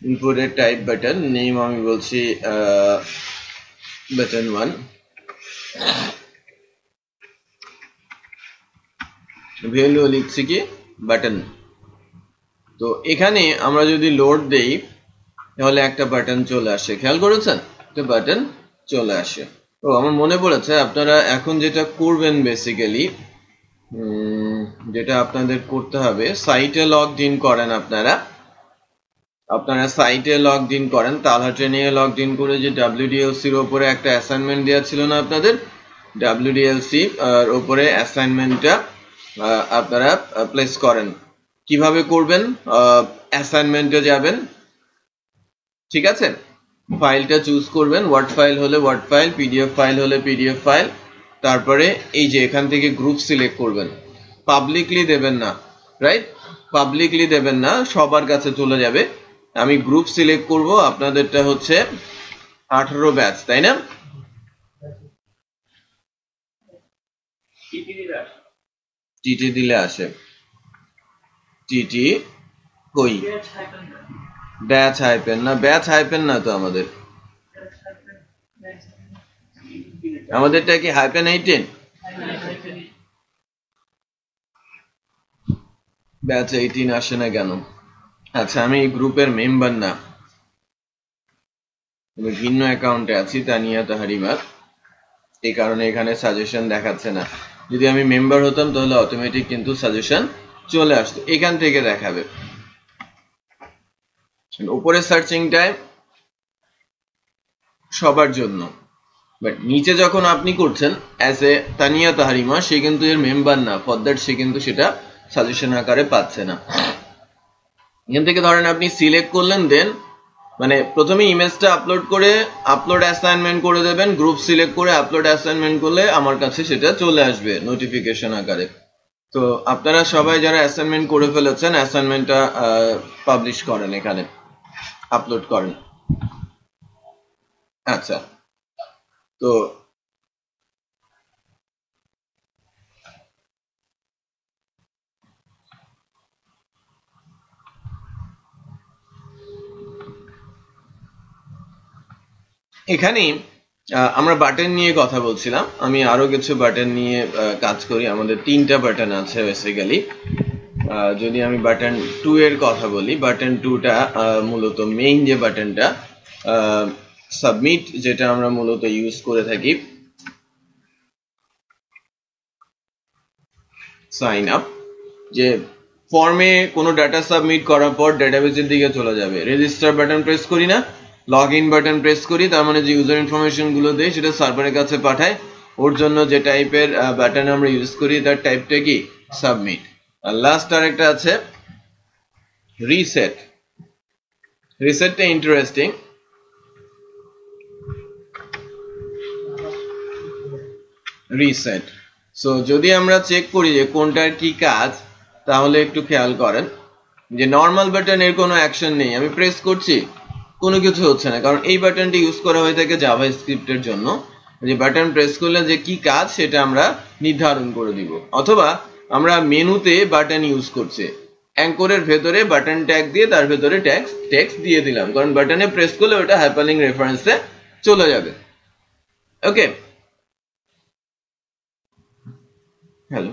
ইনপুটের টাইপ বাটন, নেম আমি বলছি বাটন 1। ভ্যালু লিখছি কি বাটন। তো এখানে আমরা যদি লোড দেই তাহলে একটা বাটন চলে আসে, খেয়াল করেছেন একটা বাটন চলে আসে। তো আমার মনে পড়েছে আপনারা এখন যেটা করবেন বেসিক্যালি যেটা আপনাদের করতে হবে, সাইটে লগ ইন করেন আপনারা সাইটে লগ ইন করেন, তালহা ট্রেনিং এ লগ ইন করে যে WDLC এর উপরে একটা অ্যাসাইনমেন্ট দেওয়া ছিল না আপনাদের, WDLC এর উপরে অ্যাসাইনমেন্টটা আপনারা প্লেস করেন। কিভাবে করবেন? অ্যাসাইনমেন্টে যাবেন, ঠিক আছে, ফাইলটা চুজ করবেন, ওয়ার্ড ফাইল হলে ওয়ার্ড ফাইল, পিডিএফ ফাইল হলে পিডিএফ ফাইল, তারপরে এই যে এখান থেকে গ্রুপ সিলেক্ট করবেন, পাবলিকলি দেবেন না, রাইট, পাবলিকলি দেবেন না, সবার কাছে চলে যাবে। আমি গ্রুপ সিলেক্ট করব, আপনাদেরটা হচ্ছে 18 ব্যাচ, তাই না? টিটি দিলে আসে, টিটি কই, ব্যাচ হাইপেন না, ব্যাচ হাইপেন না তো আমাদেরটা কি হাইপেন 18? ব্যাচ 18 আসে না কেন? আচ্ছা, আমি এই গ্রুপের মেম্বার না, আমি ভিন্ন অ্যাকাউন্টে আছি, তানিয়া তাহারিমা, এই কারণে এখানে সাজেশন দেখাচ্ছে না। যদি আমি মেম্বার হতাম তাহলে অটোমেটিক কিন্তু সাজেশন চলে আসতো, এখান থেকে দেখাবে। উপরে সার্চিংটায় সবার জন্য, বাট নিচে যখন আপনি করছেন অ্যাজ এ তানিয়া তাহারিমা, সে কিন্তু এর মেম্বার না, ফর দ্যাট সে কিন্তু সেটা সাজেশন আকারে পাচ্ছে না। এখান থেকে ধরেন আপনি সিলেক্ট করলেন, দেন মানে প্রথমে ইমেজটা আপলোড করে আপলোড অ্যাসাইনমেন্ট করে দেবেন, গ্রুপ সিলেক্ট করে আপলোড অ্যাসাইনমেন্ট করলে আমার কাছে সেটা চলে আসবে নোটিফিকেশন আকারে। তো আপনারা সবাই যারা অ্যাসাইনমেন্ট করে ফেলেছেন, অ্যাসাইনমেন্টটা পাবলিশ করেন, এখানে আপলোড করেন। আচ্ছা, তো এখানে আমরা বাটন নিয়ে কথা বলছিলাম, আমি আরো কিছু বাটন নিয়ে কাজ করি। আমাদের 3টা বাটন আছে বেসিক্যালি। যদি আমি বাটন 2 এর কথা বলি, বাটন 2টা মূলত মেইন যে বাটনটা সাবমিট, যেটা আমরা মূলত ইউজ করে থাকি, সাইন আপ, যে ফর্মে কোনো ডাটা সাবমিট করার পর ডেটাবেসের দিকে চলে যাবে, রেজিস্টার বাটন প্রেস করি না, লগ ইন বাটন প্রেস করি, তার মানে যে ইউজার ইনফরমেশন গুলো দেয় সেটা সার্ভারের কাছে পাঠায়। ওর জন্য যে টাইপের বাটন আমরা ইউজ করি তার টাইপটা কি সাবমিট। আর লাস্ট আরেকটা আছে রিসেট। রিসেটটা ইন্টারেস্টিং। রিসেট, সো যদি আমরা চেক করি যে কোনটার কি কাজ, তাহলে একটু খেয়াল করেন যে নর্মাল বাটন এর কোনো অ্যাকশন নেই, আমি প্রেস করছি কোনো কিছু হচ্ছে না, কারণ এই বাটনটি ইউজ করা হয়ে থাকে জাভাস্ক্রিপ্টের জন্য, যে বাটন প্রেস করলে যে কি কাজ সেটা আমরা নির্ধারণ করে দিব। অথবা আমরা মেনুতে বাটন ইউজ করছি, অ্যাঙ্করের ভেতরে বাটন ট্যাগ দিয়ে তার ভেতরে টেক্সট দিয়ে দিলাম, কারণ বাটনে প্রেস করলে ওটা হাইপারলিংক রেফারেন্সে চলে যাবে। ওকে, হ্যালো,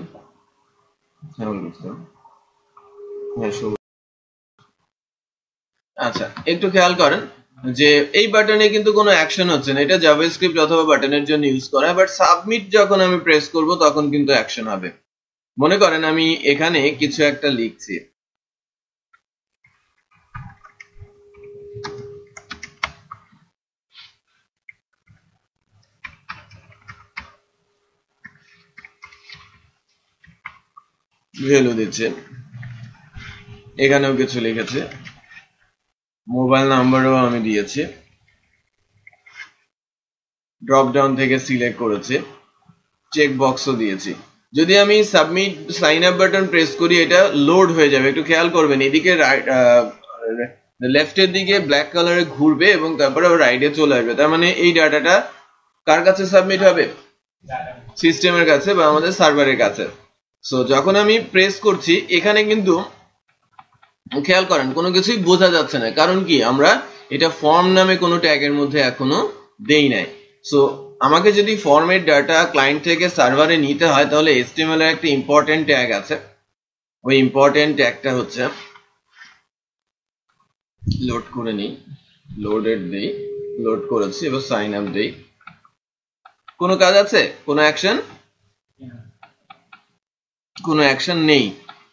আচ্ছা একটু খেয়াল করেন যে এই বাটনে কিন্তু কোনো অ্যাকশন হচ্ছে না, এটা জাভাস্ক্রিপ্ট অথবা বাটনের জন্য ইউজ করা হয়, বাট সাবমিট যখন আমি প্রেস করব তখন কিন্তু অ্যাকশন হবে। মনে করেন আমি এখানে কিছু একটা লিখছি, ভ্যালু দিচ্ছে, এখানেও কিছু লিখেছে, মোবাইল নাম্বারও আমি দিয়েছি, ড্রপ ডাউন থেকে সিলেক্ট করেছে, চেক বক্সও দিয়েছি। যদি আমি submit sign up button press করি এটা লোড হয়ে যাবে, একটু খেয়াল করবেন, এদিকে লেফটের দিকে ব্ল্যাক কালারে ঘুরবে এবং তারপরে রাইটে চলে আসবে, তার মানে এই ডাটাটা কার কাছে সাবমিট হবে? সিস্টেমের কাছে বা আমাদের সার্ভারের কাছে। সো যখন আমি প্রেস করছি এখানে কিন্তু খেয়াল করেন কোনো কিছুই বোঝা যাচ্ছে না, কারণ কি আমরা এটা ফর্ম নামে কোনো ট্যাগের মধ্যে এখনো দেই নাই। সো আমাকে যদি ফর্মের ডাটা ক্লায়েন্ট থেকে সার্ভারে নিতে হয় তাহলে HTML এর একটা ইম্পর্টেন্ট ট্যাগ আছে। ওই ইম্পর্টেন্ট ট্যাগটা হচ্ছে লোড করে নিই, লোডেড দেই, লোড করেছি, এবার সাইন আপ দেই। কোনো কাজ আছে? কোনো অ্যাকশন? কোনো অ্যাকশন নেই।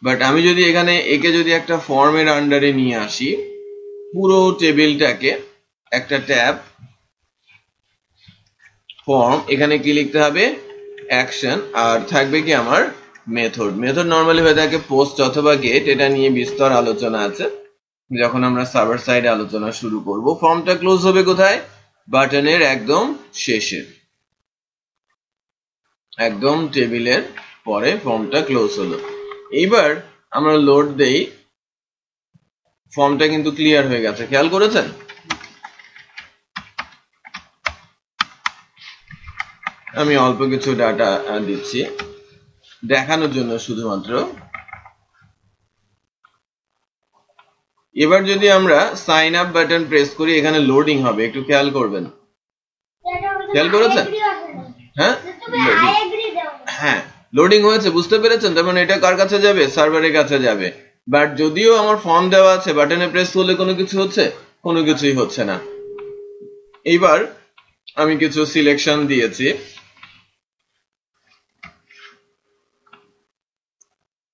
বাট আমি যদি এখানে একে যদি একটা ফর্মের আন্ডারে নিয়ে আসি, পুরো টেবিলটাকে একটা ট্যাব ফর্ম, এখানে কি লিখতে হবে? অ্যাকশন, আর থাকবে কি আমার মেথড। মেথড নরমালি হয়ে থাকে পোস্ট অথবা গেট, এটা নিয়ে বিস্তর আলোচনা আছে যখন আমরা সার্ভার সাইডে আলোচনা শুরু করব। ফর্মটা ক্লোজ হবে কোথায়? বাটনের একদম শেষে, একদম টেবিলের পরে ফর্মটা ক্লোজ হলো। এইবার আমরা লোড দেই, ফর্মটা কিন্তু ক্লিয়ার হয়ে গেছে, খেয়াল করেছেন? আমি অল্প কিছু ডাটা দিচ্ছি দেখানোর জন্য শুধুমাত্র। এবার যদি আমরা সাইন আপ বাটন প্রেস করি, এখানে লোডিং হবে, একটু খেয়াল করবেন। খেয়াল করেছেন? হ্যাঁ, হ্যাঁ লোডিং হয়েছে, বুঝতে পেরেছেন? তার মানে এটা কার কাছে যাবে? সার্ভারের কাছে যাবে। বাট যদিও আমার ফর্ম দেওয়া আছে, বাটনে প্রেস করলে কোনো কিছু হচ্ছে? কোনো কিছুই হচ্ছে না। এইবার আমি কিছু সিলেকশন দিয়েছি,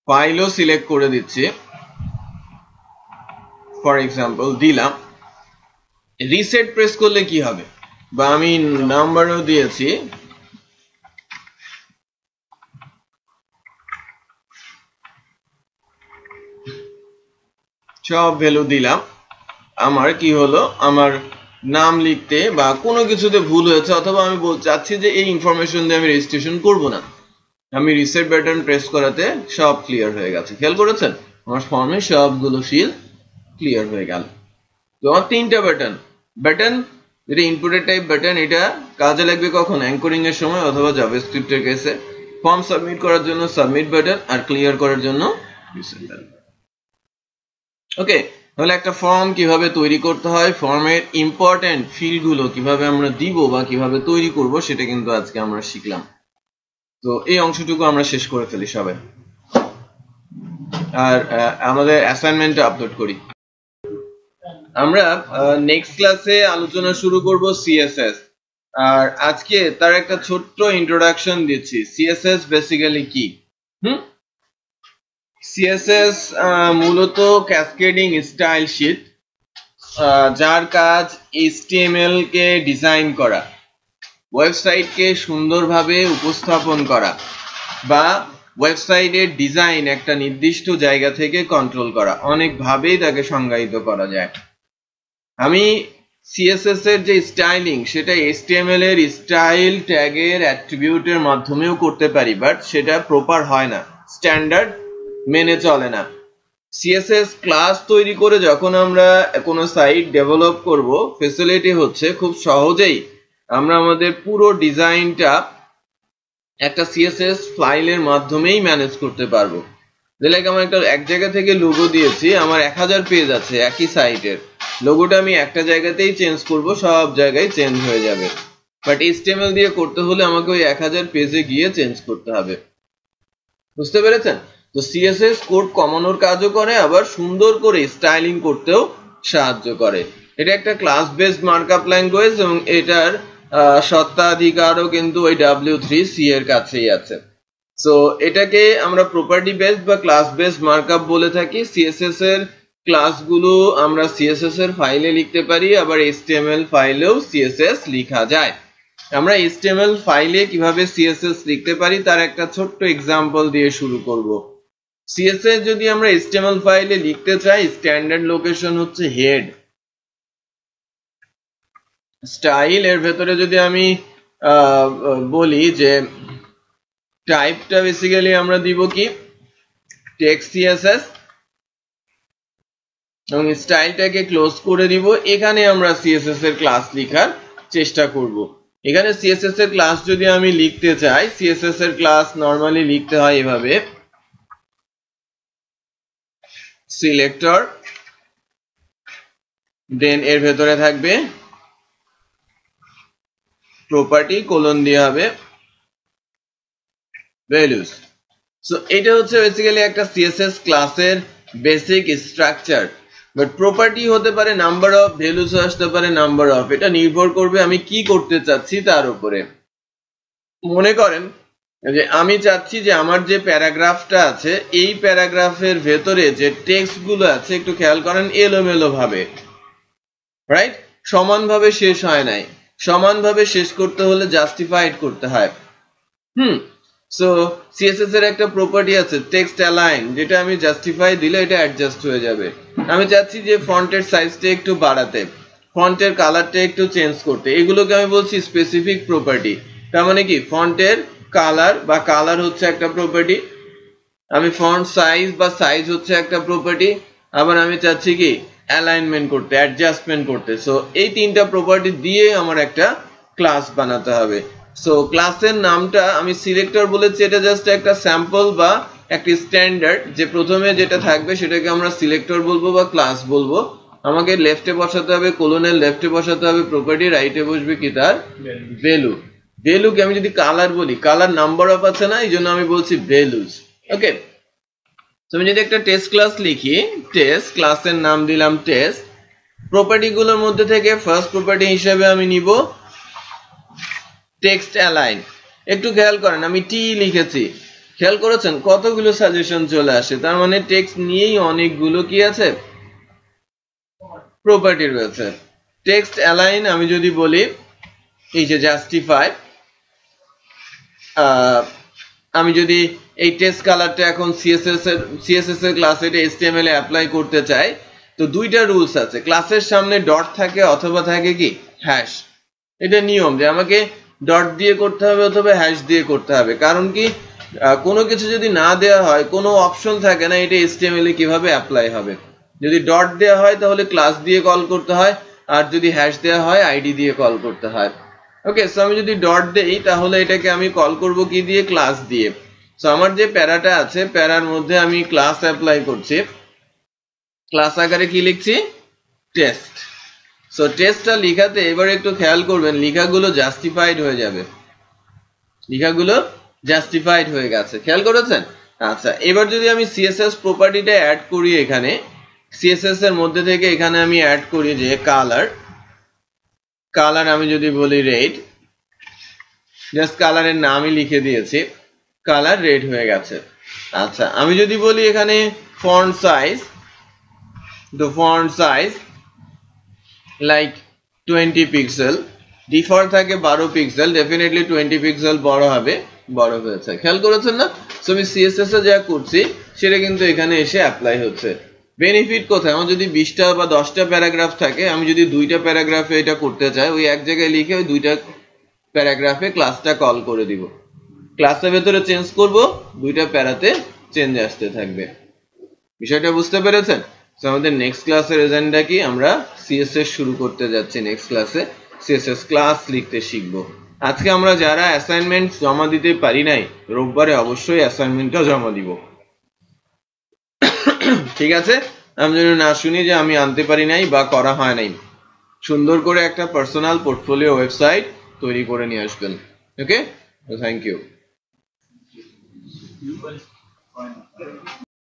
ফাইলও সিলেক্ট করে দিচ্ছি, ফর এক্সাম্পল দিলাম। রিসেট প্রেস করলে কি হবে? বা আমি নাম্বারও দিয়েছি, সব ভ্যালু দিলাম। আমার কি হলো? আমার নাম লিখতে বা কোনো কিছুতে ভুল হয়েছে, অথবা আমি চাচ্ছি যে এই ইনফরমেশন দিয়ে আমি রেজিস্ট্রেশন করব না, আমি রিসেট বাটন প্রেস করাতে সব ক্লিয়ার হয়ে গেছে। খেয়াল করেছেন? আমার ফর্মে সবগুলো ফিল্ড ক্লিয়ার হয়ে গেল। তো আমার তিনটা বাটন, বাটন যেটা ইনপুটের টাইপ বাটন, এটা কাজে লাগবে কখন? অ্যাঙ্করিং এর সময় অথবা জাভাস্ক্রিপ্টের কেসে। ফর্ম সাবমিট করার জন্য সাবমিট বাটন, আর ক্লিয়ার করার জন্য রিসেট বাটন। ওকে, তাহলে একটা ফর্ম কিভাবে তৈরি করতে হয়, ফর্মের ইম্পর্টেন্ট ফিল্ড গুলো কিভাবে আমরা দিব বা কিভাবে তৈরি করব, সেটা কিন্তু আজকে আমরা শিখলাম। তো এই অংশটুকু আমরা শেষ করে ফেলি সবাই, আর আমাদের অ্যাসাইনমেন্টটা আপলোড করি। আমরা নেক্সট ক্লাসে আলোচনা শুরু করব সিএসএস, আর আজকে তার একটা ছোট্ট ইন্ট্রোডাকশন দিচ্ছি। সিএসএস বেসিক্যালি কি? সিএসএস মূলত ক্যাসকেডিং স্টাইল শীট, যার কাজ HTML কে ডিজাইন করা, ওয়েবসাইটকে সুন্দরভাবে উপস্থাপন করা, বা ওয়েবসাইটের ডিজাইন একটা নির্দিষ্ট জায়গা থেকে কন্ট্রোল করা। অনেকভাবেই তাকে সংজ্ঞায়িত করা যায়। আমি সিএসএস এর যে স্টাইলিং, সেটা HTML এর স্টাইল ট্যাগের অ্যাট্রিবিউটের মাধ্যমেও করতে পারি, বাট সেটা প্রপার হয় না, স্ট্যান্ডার্ড মেনে চলে না। সিএসএস ক্লাস তৈরি করে যখন আমরা কোনো সাইট ডেভেলপ করব, ফ্যাসিলিটি হচ্ছে খুব সহজেই আমরা আমাদের পুরো ডিজাইনটা একটা সিএসএস ফাইলের মাধ্যমেই ম্যানেজ করতে পারবো। লাইক আমার একটা এক জায়গা থেকে লোগো দিয়েছি, আমার 1000 পেজ আছে একই সাইটের, লোগোটা আমি একটা জায়গাতেই চেঞ্জ করব, সব জায়গায় চেঞ্জ হয়ে যাবে। বাট HTML দিয়ে করতে হলে আমাকে ওই 1000 পেজে গিয়ে চেঞ্জ করতে হবে। বুঝতে পেরেছেন? তো সিএসএস কোড কমানোর কাজও করে, আবার সুন্দর করে স্টাইলিং করতেও সাহায্য করে। এটা একটা ক্লাস বেসড মার্কআপ ল্যাঙ্গুয়েজ, এবং এটার সত্ত্বাধিকারও কিন্তু ওই W3C এর কাছেই আছে। সো এটাকে আমরা প্রপার্টি বেসড বা ক্লাস বেসড মার্কআপ বলে থাকি। সিএসএস এর ক্লাসগুলো আমরা সিএসএস এর ফাইলে লিখতে পারি, আবার HTML ফাইলেও সিএসএস লেখা যায়। আমরা HTML ফাইলে কিভাবে সিএসএস লিখতে পারি তার একটা ছোট্ট এক্সাম্পল দিয়ে শুরু করব। সিএসএস যদি আমরা HTML ফাইলে লিখতে চাই, স্ট্যান্ডার্ড লোকেশন হচ্ছে হেড। স্টাইল এর ভেতরে যদি আমি বলি যে টাইপটা বেসিক্যালি আমরা দিব কি? টেক্সট সিএসএস, এবং স্টাইলটাকে ক্লোজ করে দিব। এখানে আমরা সিএসএস এর ক্লাস লেখার চেষ্টা করব। এখানে সিএসএস এর ক্লাস যদি আমি লিখতে চাই, সিএসএস এর ক্লাস নরমালি লিখতে হয় এভাবে, সিলেক্টর, দেন এর ভেতরে থাকবে প্রপার্টি কোলন দিয়ে হবে ভ্যালুস। সো এটা হচ্ছে বেসিক্যালি একটা সিএসএস ক্লাসের বেসিক স্ট্রাকচার। বাট প্রপার্টি হতে পারে নাম্বার অফ, ভ্যালুস আসতে পারে নাম্বার অফ, এটা নির্ভর করবে আমি কি করতে চাচ্ছি তার উপরে। মনে করেন যে আমি চাচ্ছি যে আমার যে প্যারাগ্রাফটা আছে এই প্যারাগ্রাফের ভেতরে যে টেক্সট গুলো আছে একটু খেয়াল করেন এলোমেলো ভাবে, রাইট, সমানভাবে শেষ হয় নাই। সমানভাবে শেষ করতে হলে জাস্টিফাইড করতে হয়। সো সিএসএস এর একটা প্রপার্টি আছে টেক্সট অ্যালাইন, যেটা আমি জাস্টিফাই দিলে এটা অ্যাডজাস্ট হয়ে যাবে। আমি চাচ্ছি যে ফন্টের সাইজটা একটু বাড়াতে, ফন্টের কালারটা একটু চেঞ্জ করতে, এগুলোকে আমি বলছি স্পেসিফিক প্রপার্টি। তার মানে কি ফন্টের কালার বা কালার হচ্ছে একটা প্রপার্টি, আমি ফন্ট সাইজ বা সাইজ হচ্ছে একটা প্রপার্টি, আবার আমি চাচ্ছি কি অ্যালাইনমেন্ট করতে, অ্যাডজাস্টমেন্ট করতে। সো এই তিনটা প্রপার্টি দিয়ে আমার একটা ক্লাস বানাতে হবে। সো ক্লাসের নামটা আমি সিলেক্টর বলেছি, এটা জাস্ট একটা স্যাম্পল বা একটা স্ট্যান্ডার্ড, যে প্রথমে যেটা থাকবে সেটাকে আমরা সিলেক্টর বলবো বা ক্লাস বলবো। আমাকে লেফটে বসাতে হবে কোলনের লেফটে বসাতে হবে প্রপার্টি, রাইটে বসবে কি তার ভ্যালু। ভ্যালুকে আমি যদি কালার বলি, কালার নাম্বার অফ আছে না, এই জন্য আমি বলছি ভ্যালুস। ওকে, আমি যদি একটা টেস্ট ক্লাস লিখি, টেস্ট ক্লাসের নাম দিলাম টেস্ট, প্রপার্টি গুলোর মধ্যে থেকে ফার্স্ট প্রপার্টি হিসেবে আমি নিব টেক্সট অ্যালাইন। একটু খেয়াল করেন আমি টি লিখেছি, খেয়াল করেছেন কতগুলো সাজেশন চলে আসে, তার মানে টেক্সট নিয়েই অনেকগুলো কি আছে প্রপার্টি রয়েছে। টেক্সট অ্যালাইন আমি যদি বলি এই যে জাস্টিফাই, আমি যদি এই টেক্সট কালারটা এখন সিএসএস এর ক্লাসে এটা এইচটিএমএল এ অ্যাপ্লাই করতে চাই, তো দুইটা রুলস আছে, ক্লাসের সামনে ডট থাকে অথবা থাকে কি হ্যাশ। এটা নিয়ম যে আমাকে ডট দিয়ে করতে হবে অথবা হ্যাশ দিয়ে করতে হবে। কারণ কি কোনো কিছু যদি না দেওয়া হয়, কোনো অপশন থাকে না এটা এইচটিএমএল এ কিভাবে অ্যাপ্লাই হবে। যদি ডট দেওয়া হয় তাহলে ক্লাস দিয়ে কল করতে হয়, আর যদি হ্যাশ দেওয়া হয় আইডি দিয়ে কল করতে হয়। ওকে, সো আমি যদি ডট দেই তাহলে এটাকে আমি কল করব কি দিয়ে, ক্লাস দিয়ে। সো আমার যে প্যারাটা আছে প্যারার মধ্যে আমি ক্লাস অ্যাপ্লাই করছি, ক্লাস আকারে কি লিখছি টেস্ট। সো টেস্টটা লিখাতে এবার একটু খেয়াল করবেন লেখাগুলো জাস্টিফাইড হয়ে যাবে, লেখাগুলো জাস্টিফাইড হয়ে গেছে, খেয়াল করেছেন। আচ্ছা, এবার যদি আমি সিএসএস প্রপার্টিটা অ্যাড করি, এখানে সিএসএস এর মধ্যে থেকে এখানে আমি অ্যাড করি যে কালার, কালার আমি যদি বলি রেড, জাস্ট কালারের নামই লিখে দিয়েছি, কালার রেড হয়ে গেছে। আচ্ছা, আমি যদি বলি এখানে ফন্ট সাইজ, তো font size like 20 pixel, default থাকে 12 পিক্সেল, ডেফিনেটলি 20 পিক্সেল বড় হবে, বড় হয়েছে, খেয়াল করেছেন না। সো আমি সিএসএস এ যা করছি সেটা কিন্তু এখানে এসে অ্যাপ্লাই হচ্ছে। বেনিফিট কোথায়, আমার যদি 20টা বা 10টা প্যারাগ্রাফ থাকে, আমি যদি 2টা প্যারাগ্রাফে এটা করতে চাই, ওই এক জায়গায় লিখে ওই 2টা প্যারাগ্রাফে ক্লাসটা কল করে দিব, ক্লাসের ভেতরে চেঞ্জ করব, 2টা প্যারাতে চেঞ্জ আসতে থাকবে। বিষয়টা বুঝতে পেরেছেন? সো আমাদের নেক্সট ক্লাসের এজেন্ডা কি, আমরা সিএসএস শুরু করতে যাচ্ছি। নেক্সট ক্লাসে সিএসএস ক্লাস লিখতে শিখব। আজকে আমরা যারা অ্যাসাইনমেন্ট জমা দিতে পারি নাই, রোববারে অবশ্যই অ্যাসাইনমেন্টটা জমা দিব, ঠিক আছে? আমি যেন না শুনি যে আমি আনতে পারি নাই বা করা হয় নাই। সুন্দর করে একটা পার্সোনাল পোর্টফোলিও ওয়েবসাইট তৈরি করে নিয়ে আসবেন। ওকে, থ্যাংক ইউ।